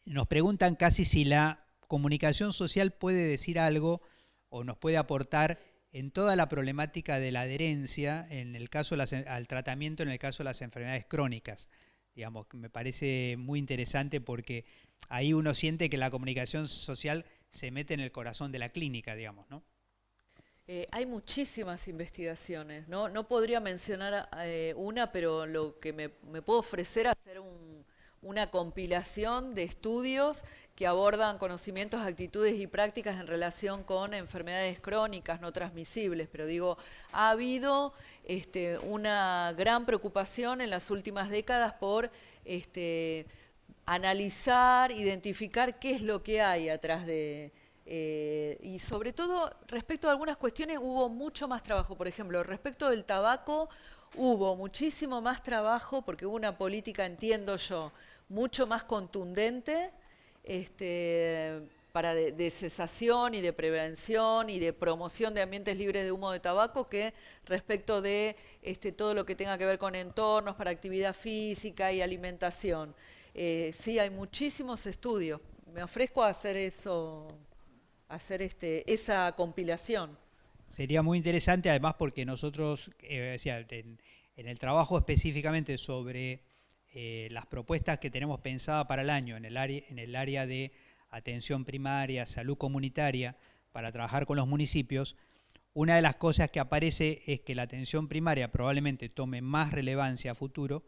nos preguntan casi si la comunicación social puede decir algo o nos puede aportar en toda la problemática de la adherencia en el caso al tratamiento en el caso de las enfermedades crónicas. Digamos, me parece muy interesante porque ahí uno siente que la comunicación social se mete en el corazón de la clínica, digamos, ¿no? Hay muchísimas investigaciones, no podría mencionar una, pero lo que me puedo ofrecer es hacer una compilación de estudios que abordan conocimientos, actitudes y prácticas en relación con enfermedades crónicas no transmisibles, pero digo, ha habido una gran preocupación en las últimas décadas por analizar, identificar qué es lo que hay atrás de... y sobre todo, respecto a algunas cuestiones hubo mucho más trabajo. Por ejemplo, respecto del tabaco, hubo muchísimo más trabajo porque hubo una política, entiendo yo, mucho más contundente de cesación y de prevención y de promoción de ambientes libres de humo de tabaco que respecto de todo lo que tenga que ver con entornos para actividad física y alimentación. Sí, hay muchísimos estudios. Me ofrezco a hacer eso, esa compilación. Sería muy interesante, además, porque nosotros, en el trabajo específicamente sobre las propuestas que tenemos pensadas para el año en el área de atención primaria, salud comunitaria, para trabajar con los municipios, una de las cosas que aparece es que la atención primaria probablemente tome más relevancia a futuro,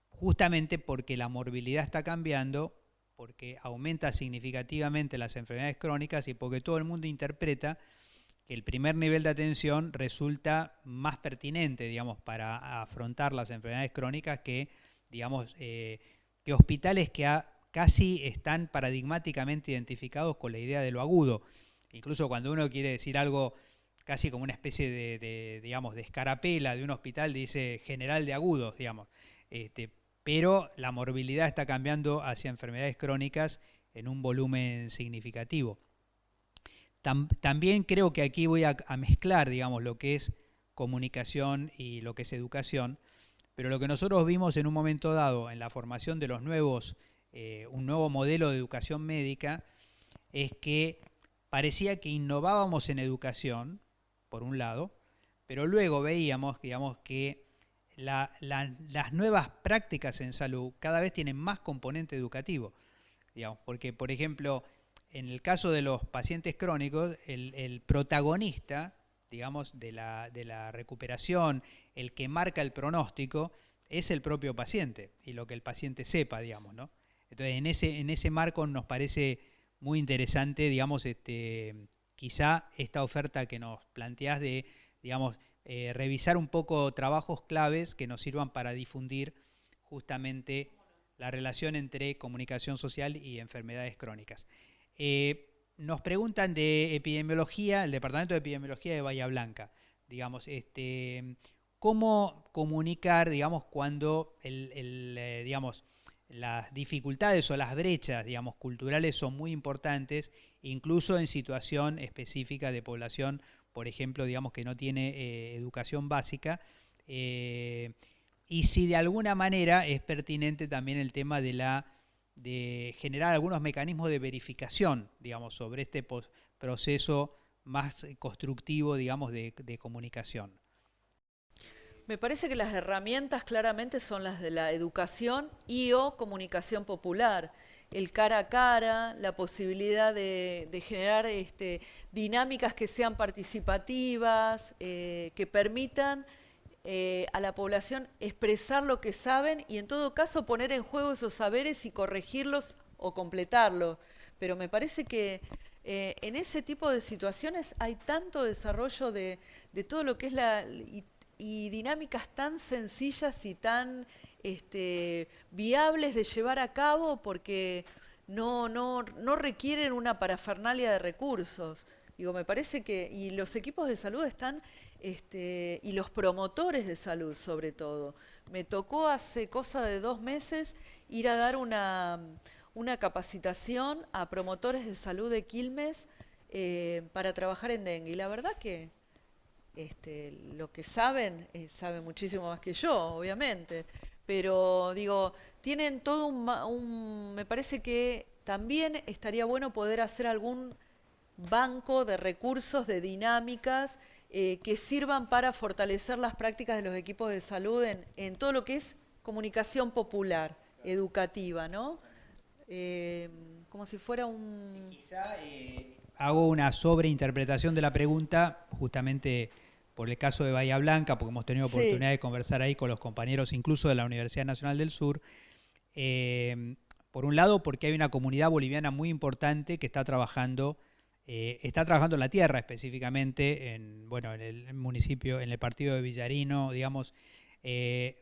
justamente porque la morbilidad está cambiando, porque aumenta significativamente las enfermedades crónicas y porque todo el mundo interpreta que el primer nivel de atención resulta más pertinente, digamos, para afrontar las enfermedades crónicas que, digamos, que hospitales que casi están paradigmáticamente identificados con la idea de lo agudo. Incluso cuando uno quiere decir algo casi como una especie digamos, de escarapela de un hospital, dice general de agudos, digamos. Pero la morbilidad está cambiando hacia enfermedades crónicas en un volumen significativo. También creo que aquí voy a mezclar, digamos, lo que es comunicación y lo que es educación, pero lo que nosotros vimos en un momento dado en la formación de los un nuevo modelo de educación médica, es que parecía que innovábamos en educación, por un lado, pero luego veíamos, digamos, que las nuevas prácticas en salud cada vez tienen más componente educativo, digamos, porque, por ejemplo, en el caso de los pacientes crónicos, el protagonista, digamos, de la recuperación, el que marca el pronóstico, es el propio paciente y lo que el paciente sepa, digamos, ¿no? Entonces, en ese marco nos parece muy interesante, digamos, quizá esta oferta que nos planteás de, digamos, revisar un poco trabajos claves que nos sirvan para difundir justamente la relación entre comunicación social y enfermedades crónicas. Nos preguntan de epidemiología, el Departamento de Epidemiología de Bahía Blanca, digamos, cómo comunicar, digamos, cuando digamos, las dificultades o las brechas, digamos, culturales son muy importantes, incluso en situación específica de población, por ejemplo, digamos, que no tiene educación básica, y si de alguna manera es pertinente también el tema de generar algunos mecanismos de verificación, digamos, sobre este proceso más constructivo, digamos, de comunicación. Me parece que las herramientas claramente son las de la educación y o comunicación popular. El cara a cara, la posibilidad de generar dinámicas que sean participativas, que permitan a la población expresar lo que saben y en todo caso poner en juego esos saberes y corregirlos o completarlos. Pero me parece que en ese tipo de situaciones hay tanto desarrollo de todo lo que es y dinámicas tan sencillas y tan viables de llevar a cabo porque no requieren una parafernalia de recursos. Digo, me parece que, y los equipos de salud están, y los promotores de salud sobre todo. Me tocó hace cosa de 2 meses ir a dar una capacitación a promotores de salud de Quilmes para trabajar en dengue. Y la verdad que lo que saben, saben muchísimo más que yo, obviamente. Pero digo, tienen todo me parece que también estaría bueno poder hacer algún banco de recursos, de dinámicas, que sirvan para fortalecer las prácticas de los equipos de salud en todo lo que es comunicación popular, educativa, ¿no? Como si fuera un... Quizá hago una sobreinterpretación de la pregunta, justamente por el caso de Bahía Blanca, porque hemos tenido oportunidad de conversar ahí con los compañeros incluso de la Universidad Nacional del Sur. Por un lado, porque hay una comunidad boliviana muy importante que está trabajando en la tierra específicamente, en el municipio, en el partido de Villarino, digamos,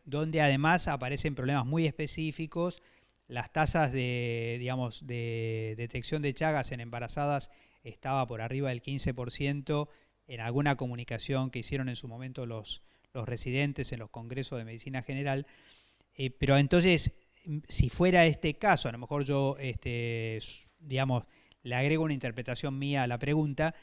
donde además aparecen problemas muy específicos. Las tasas de detección de Chagas en embarazadas estaba por arriba del 15%, en alguna comunicación que hicieron en su momento los residentes en los congresos de medicina general. Pero entonces, si fuera este caso, a lo mejor yo, digamos, le agrego una interpretación mía a la pregunta,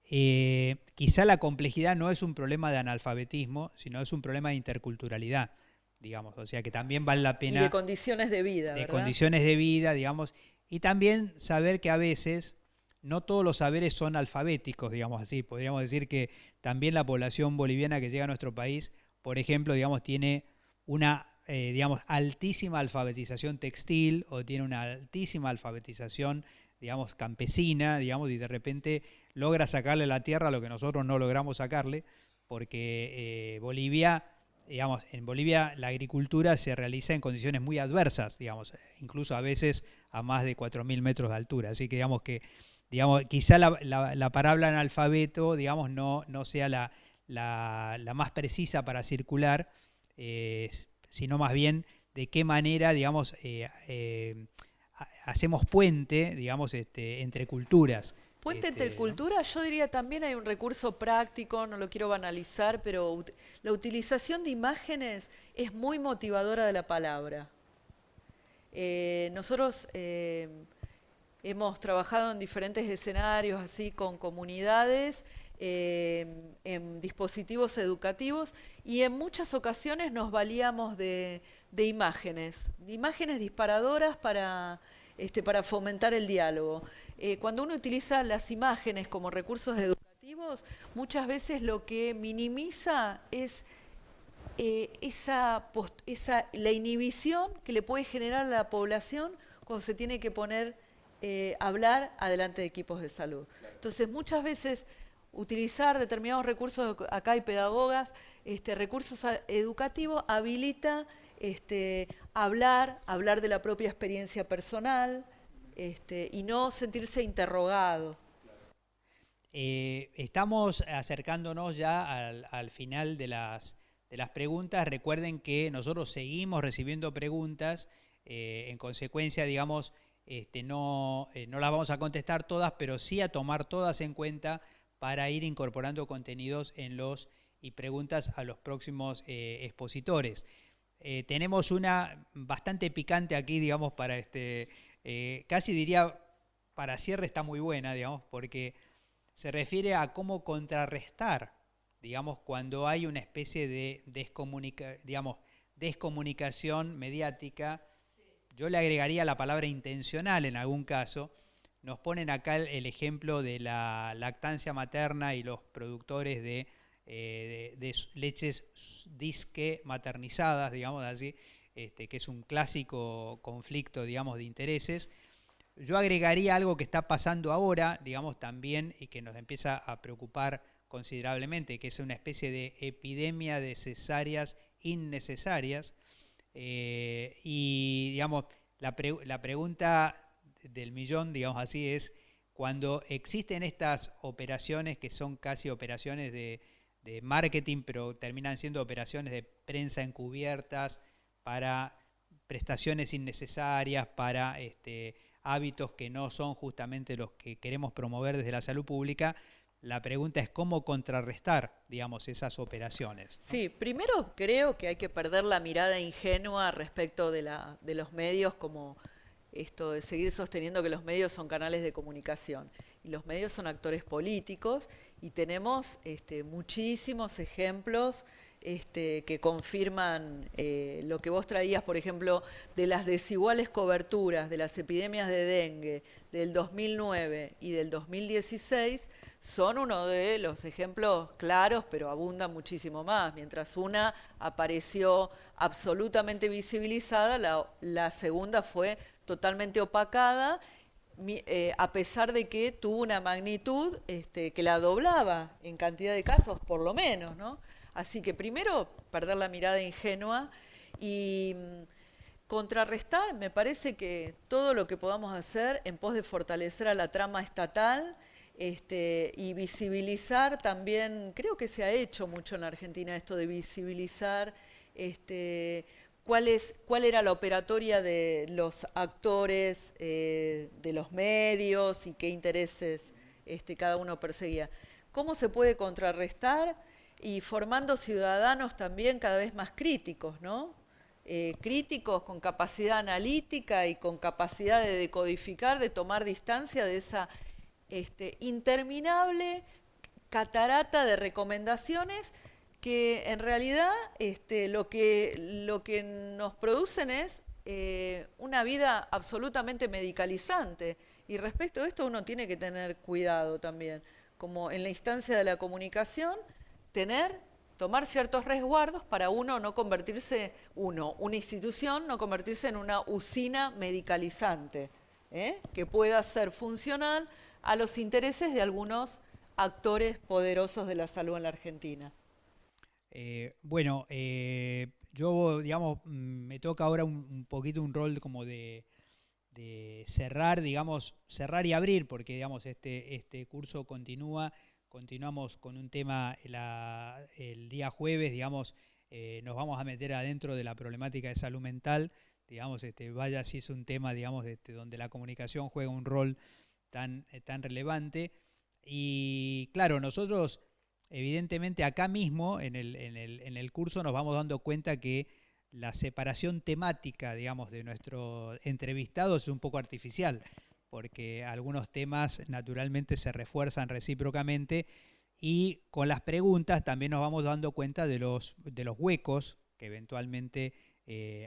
quizá la complejidad no es un problema de analfabetismo, sino es un problema de interculturalidad, digamos, o sea que también vale la pena... Y de condiciones de vida, de ¿verdad? condiciones de vida, digamos, y también saber que a veces no todos los saberes son alfabéticos, digamos así. Podríamos decir que también la población boliviana que llega a nuestro país, por ejemplo, digamos, tiene una digamos, altísima alfabetización textil o tiene una altísima alfabetización, digamos, campesina, digamos, y de repente logra sacarle a la tierra lo que nosotros no logramos sacarle, porque Bolivia, digamos, en Bolivia la agricultura se realiza en condiciones muy adversas, digamos, incluso a veces a más de 4.000 metros de altura. Así que digamos que, digamos, quizá la palabra analfabeto, digamos, no sea la más precisa para circular, sino más bien de qué manera, digamos, hacemos puente, digamos, entre culturas. Puente entre culturas, yo diría también hay un recurso práctico, no lo quiero banalizar, pero la utilización de imágenes es muy motivadora de la palabra. Nosotros hemos trabajado en diferentes escenarios, así con comunidades, en dispositivos educativos y en muchas ocasiones nos valíamos de imágenes disparadoras para fomentar el diálogo. Cuando uno utiliza las imágenes como recursos educativos, muchas veces lo que minimiza es la inhibición que le puede generar a la población cuando se tiene que poner hablar adelante de equipos de salud. Entonces, muchas veces utilizar determinados recursos, acá hay pedagogas, recursos educativos, habilita hablar de la propia experiencia personal, y no sentirse interrogado. Estamos acercándonos ya al final de las preguntas. Recuerden que nosotros seguimos recibiendo preguntas. En consecuencia, digamos, no las vamos a contestar todas, pero sí a tomar todas en cuenta para ir incorporando contenidos y preguntas a los próximos expositores. Tenemos una bastante picante aquí, digamos, casi diría para cierre está muy buena, digamos, porque se refiere a cómo contrarrestar, digamos, cuando hay una especie de descomunicación mediática. Yo le agregaría la palabra intencional en algún caso. Nos ponen acá el ejemplo de la lactancia materna y los productores de leches disque maternizadas, digamos así, que es un clásico conflicto, digamos, de intereses. Yo agregaría algo que está pasando ahora, digamos, también, y que nos empieza a preocupar considerablemente, que es una especie de epidemia de cesáreas innecesarias. Y, digamos, la pregunta del millón, digamos así, es cuando existen estas operaciones que son casi operaciones de marketing, pero terminan siendo operaciones de prensa encubiertas para prestaciones innecesarias, para hábitos que no son justamente los que queremos promover desde la salud pública. La pregunta es cómo contrarrestar, digamos, esas operaciones, ¿no? Sí, primero creo que hay que perder la mirada ingenua respecto de los medios, como esto de seguir sosteniendo que los medios son canales de comunicación y los medios son actores políticos, y tenemos muchísimos ejemplos que confirman lo que vos traías, por ejemplo, de las desiguales coberturas de las epidemias de dengue del 2009 y del 2016, son uno de los ejemplos claros, pero abundan muchísimo más. Mientras una apareció absolutamente visibilizada, la segunda fue totalmente opacada, a pesar de que tuvo una magnitud que la doblaba en cantidad de casos, por lo menos, ¿no? Así que primero, perder la mirada ingenua y contrarrestar. Me parece que todo lo que podamos hacer en pos de fortalecer a la trama estatal y visibilizar también, creo que se ha hecho mucho en Argentina esto de visibilizar cuál era la operatoria de los actores, de los medios y qué intereses cada uno perseguía. ¿Cómo se puede contrarrestar? Y formando ciudadanos también cada vez más críticos, ¿no? Críticos con capacidad analítica y con capacidad de decodificar, de tomar distancia de esa interminable catarata de recomendaciones que en realidad lo que nos producen es una vida absolutamente medicalizante. Y respecto a esto uno tiene que tener cuidado también, como en la instancia de la comunicación, tomar ciertos resguardos para uno no convertirse, una institución no convertirse en una usina medicalizante, que pueda ser funcional a los intereses de algunos actores poderosos de la salud en la Argentina. Yo, digamos, me toca ahora un poquito un rol como de cerrar, digamos, cerrar y abrir, porque, digamos, este curso continuamos con un tema el día jueves, digamos, nos vamos a meter adentro de la problemática de salud mental, digamos, vaya si es un tema, digamos, donde la comunicación juega un rol tan relevante. Y claro, nosotros evidentemente acá mismo en el curso nos vamos dando cuenta que la separación temática, digamos, de nuestros entrevistados es un poco artificial, porque algunos temas naturalmente se refuerzan recíprocamente, y con las preguntas también nos vamos dando cuenta de los huecos que eventualmente,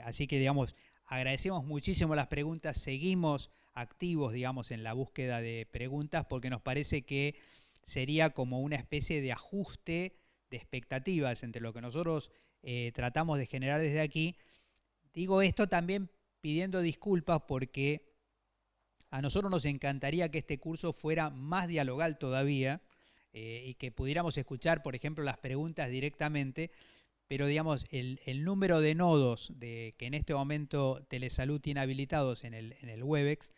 así que, digamos, agradecemos muchísimo las preguntas, seguimos activos, digamos, en la búsqueda de preguntas, porque nos parece que sería como una especie de ajuste de expectativas entre lo que nosotros tratamos de generar desde aquí. Digo esto también pidiendo disculpas porque a nosotros nos encantaría que este curso fuera más dialogal todavía, y que pudiéramos escuchar, por ejemplo, las preguntas directamente, pero digamos, el número de nodos que en este momento Telesalud tiene habilitados en el Webex,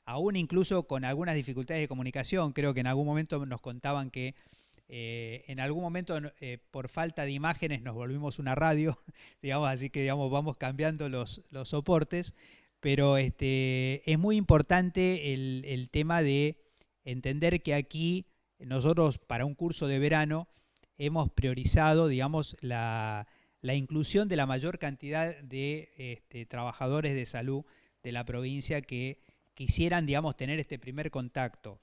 aún incluso con algunas dificultades de comunicación, creo que en algún momento nos contaban que en algún momento por falta de imágenes nos volvimos una radio, digamos, así que digamos, vamos cambiando los soportes, pero es muy importante el tema de entender que aquí nosotros para un curso de verano hemos priorizado, digamos, la inclusión de la mayor cantidad de trabajadores de salud de la provincia que quisieran, digamos, tener este primer contacto,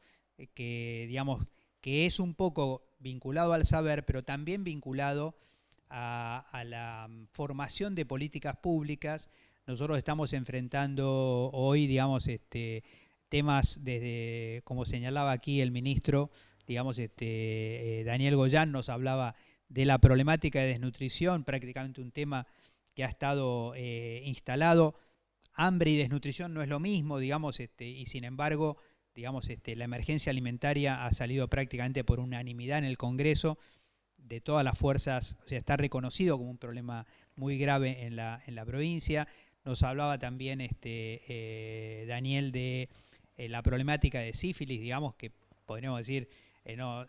que, digamos, que es un poco vinculado al saber, pero también vinculado a la formación de políticas públicas. Nosotros estamos enfrentando hoy, digamos, temas desde, como señalaba aquí el ministro, digamos, Daniel Goyán nos hablaba de la problemática de desnutrición, prácticamente un tema que ha estado instalado. Hambre y desnutrición no es lo mismo, digamos, y sin embargo, digamos, la emergencia alimentaria ha salido prácticamente por unanimidad en el Congreso de todas las fuerzas, o sea, está reconocido como un problema muy grave en la provincia. Nos hablaba también Daniel de la problemática de sífilis, digamos, que podríamos decir,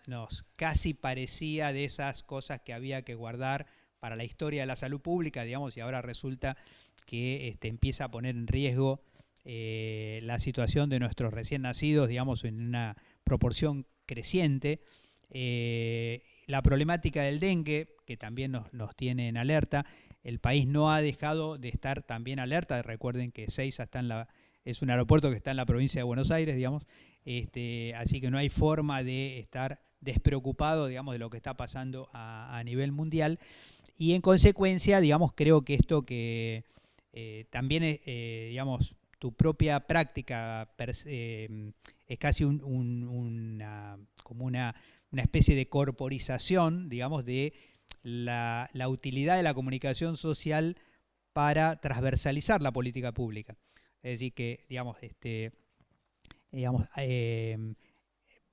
nos casi parecía de esas cosas que había que guardar para la historia de la salud pública, digamos, y ahora resulta que empieza a poner en riesgo la situación de nuestros recién nacidos, digamos, en una proporción creciente. La problemática del dengue, que también nos tiene en alerta. El país no ha dejado de estar también alerta. Recuerden que Ezeiza es un aeropuerto que está en la provincia de Buenos Aires, digamos. Así que no hay forma de estar despreocupado, digamos, de lo que está pasando a nivel mundial. Y en consecuencia, digamos, creo que esto que también, digamos, tu propia práctica es casi como una especie de corporización, digamos, de la utilidad de la comunicación social para transversalizar la política pública. Es decir, que, digamos,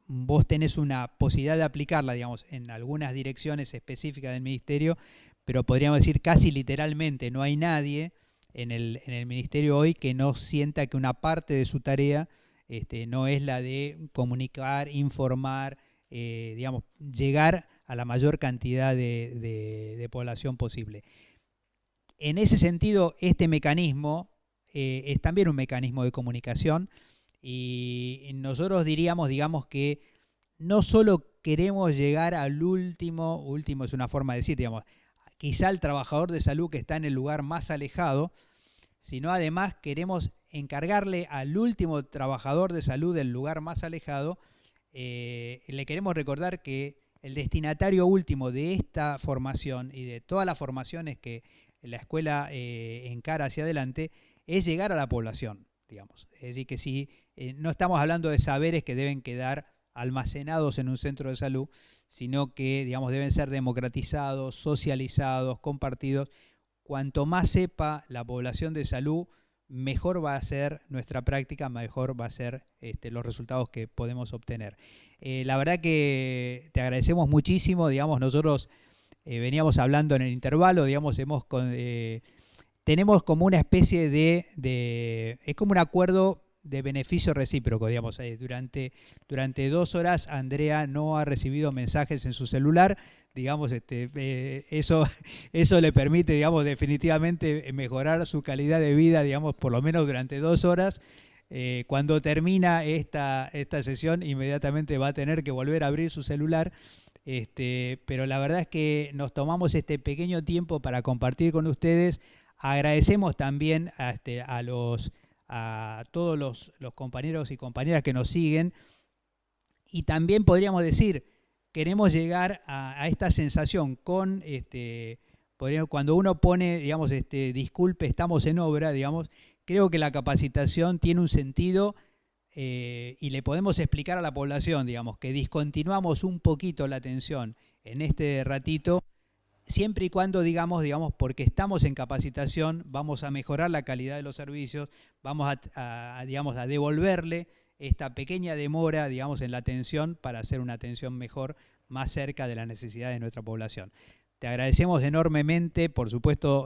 vos tenés una posibilidad de aplicarla, digamos, en algunas direcciones específicas del ministerio, pero podríamos decir casi literalmente, no hay nadie en el ministerio hoy que no sienta que una parte de su tarea no es la de comunicar, informar, digamos, llegar a la mayor cantidad de población posible. En ese sentido, este mecanismo es también un mecanismo de comunicación y nosotros diríamos, digamos, que no solo queremos llegar al último es una forma de decir, digamos, quizá al trabajador de salud que está en el lugar más alejado, sino además queremos encargarle al último trabajador de salud del lugar más alejado, le queremos recordar que el destinatario último de esta formación y de todas las formaciones que la escuela encara hacia adelante es llegar a la población, digamos. Es decir, que si no estamos hablando de saberes que deben quedar almacenados en un centro de salud, sino que, digamos, deben ser democratizados, socializados, compartidos. Cuanto más sepa la población de salud, mejor va a ser nuestra práctica, mejor va a ser los resultados que podemos obtener. La verdad que te agradecemos muchísimo, digamos, nosotros veníamos hablando en el intervalo, digamos, tenemos como una especie es como un acuerdo de beneficio recíproco, digamos. Durante 2 horas Andrea no ha recibido mensajes en su celular, digamos, eso le permite, digamos, definitivamente mejorar su calidad de vida, digamos, por lo menos durante 2 horas. Cuando termina esta sesión, inmediatamente va a tener que volver a abrir su celular, pero la verdad es que nos tomamos este pequeño tiempo para compartir con ustedes. Agradecemos también a todos los compañeros y compañeras que nos siguen, y también podríamos decir, queremos llegar a esta sensación con, cuando uno pone, digamos, disculpe, estamos en obra, digamos, creo que la capacitación tiene un sentido y le podemos explicar a la población, digamos, que discontinuamos un poquito la atención en este ratito, siempre y cuando digamos, porque estamos en capacitación, vamos a mejorar la calidad de los servicios, vamos digamos, a devolverle esta pequeña demora, digamos, en la atención para hacer una atención mejor, más cerca de las necesidades de nuestra población. te agradecemos enormemente, por supuesto,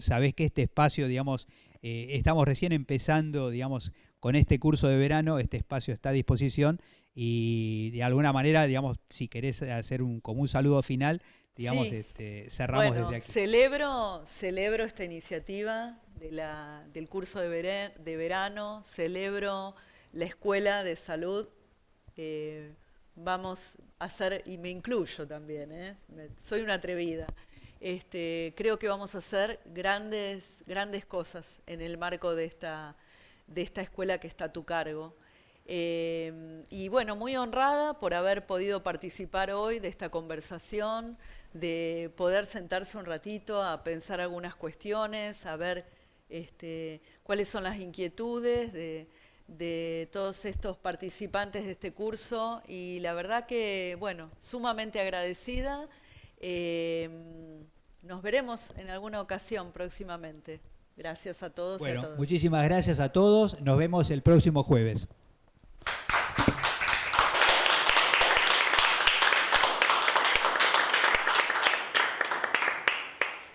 sabés que este espacio, digamos, estamos recién empezando, digamos, con este curso de verano, este espacio está a disposición y de alguna manera, digamos, si querés hacer como un saludo final, digamos, Sí, cerramos bueno, desde aquí. celebro esta iniciativa del curso de verano, celebro la escuela de salud. Vamos a hacer, y me incluyo también, soy una atrevida. Creo que vamos a hacer grandes cosas en el marco de esta escuela que está a tu cargo. Y bueno, muy honrada por haber podido participar hoy de esta conversación, de poder sentarse un ratito a pensar algunas cuestiones, a ver cuáles son las inquietudes de todos estos participantes de este curso. Y la verdad que, bueno, sumamente agradecida. Nos veremos en alguna ocasión próximamente. Gracias a todos y a Bueno, todas. muchísimas gracias a todos. Nos vemos el próximo jueves.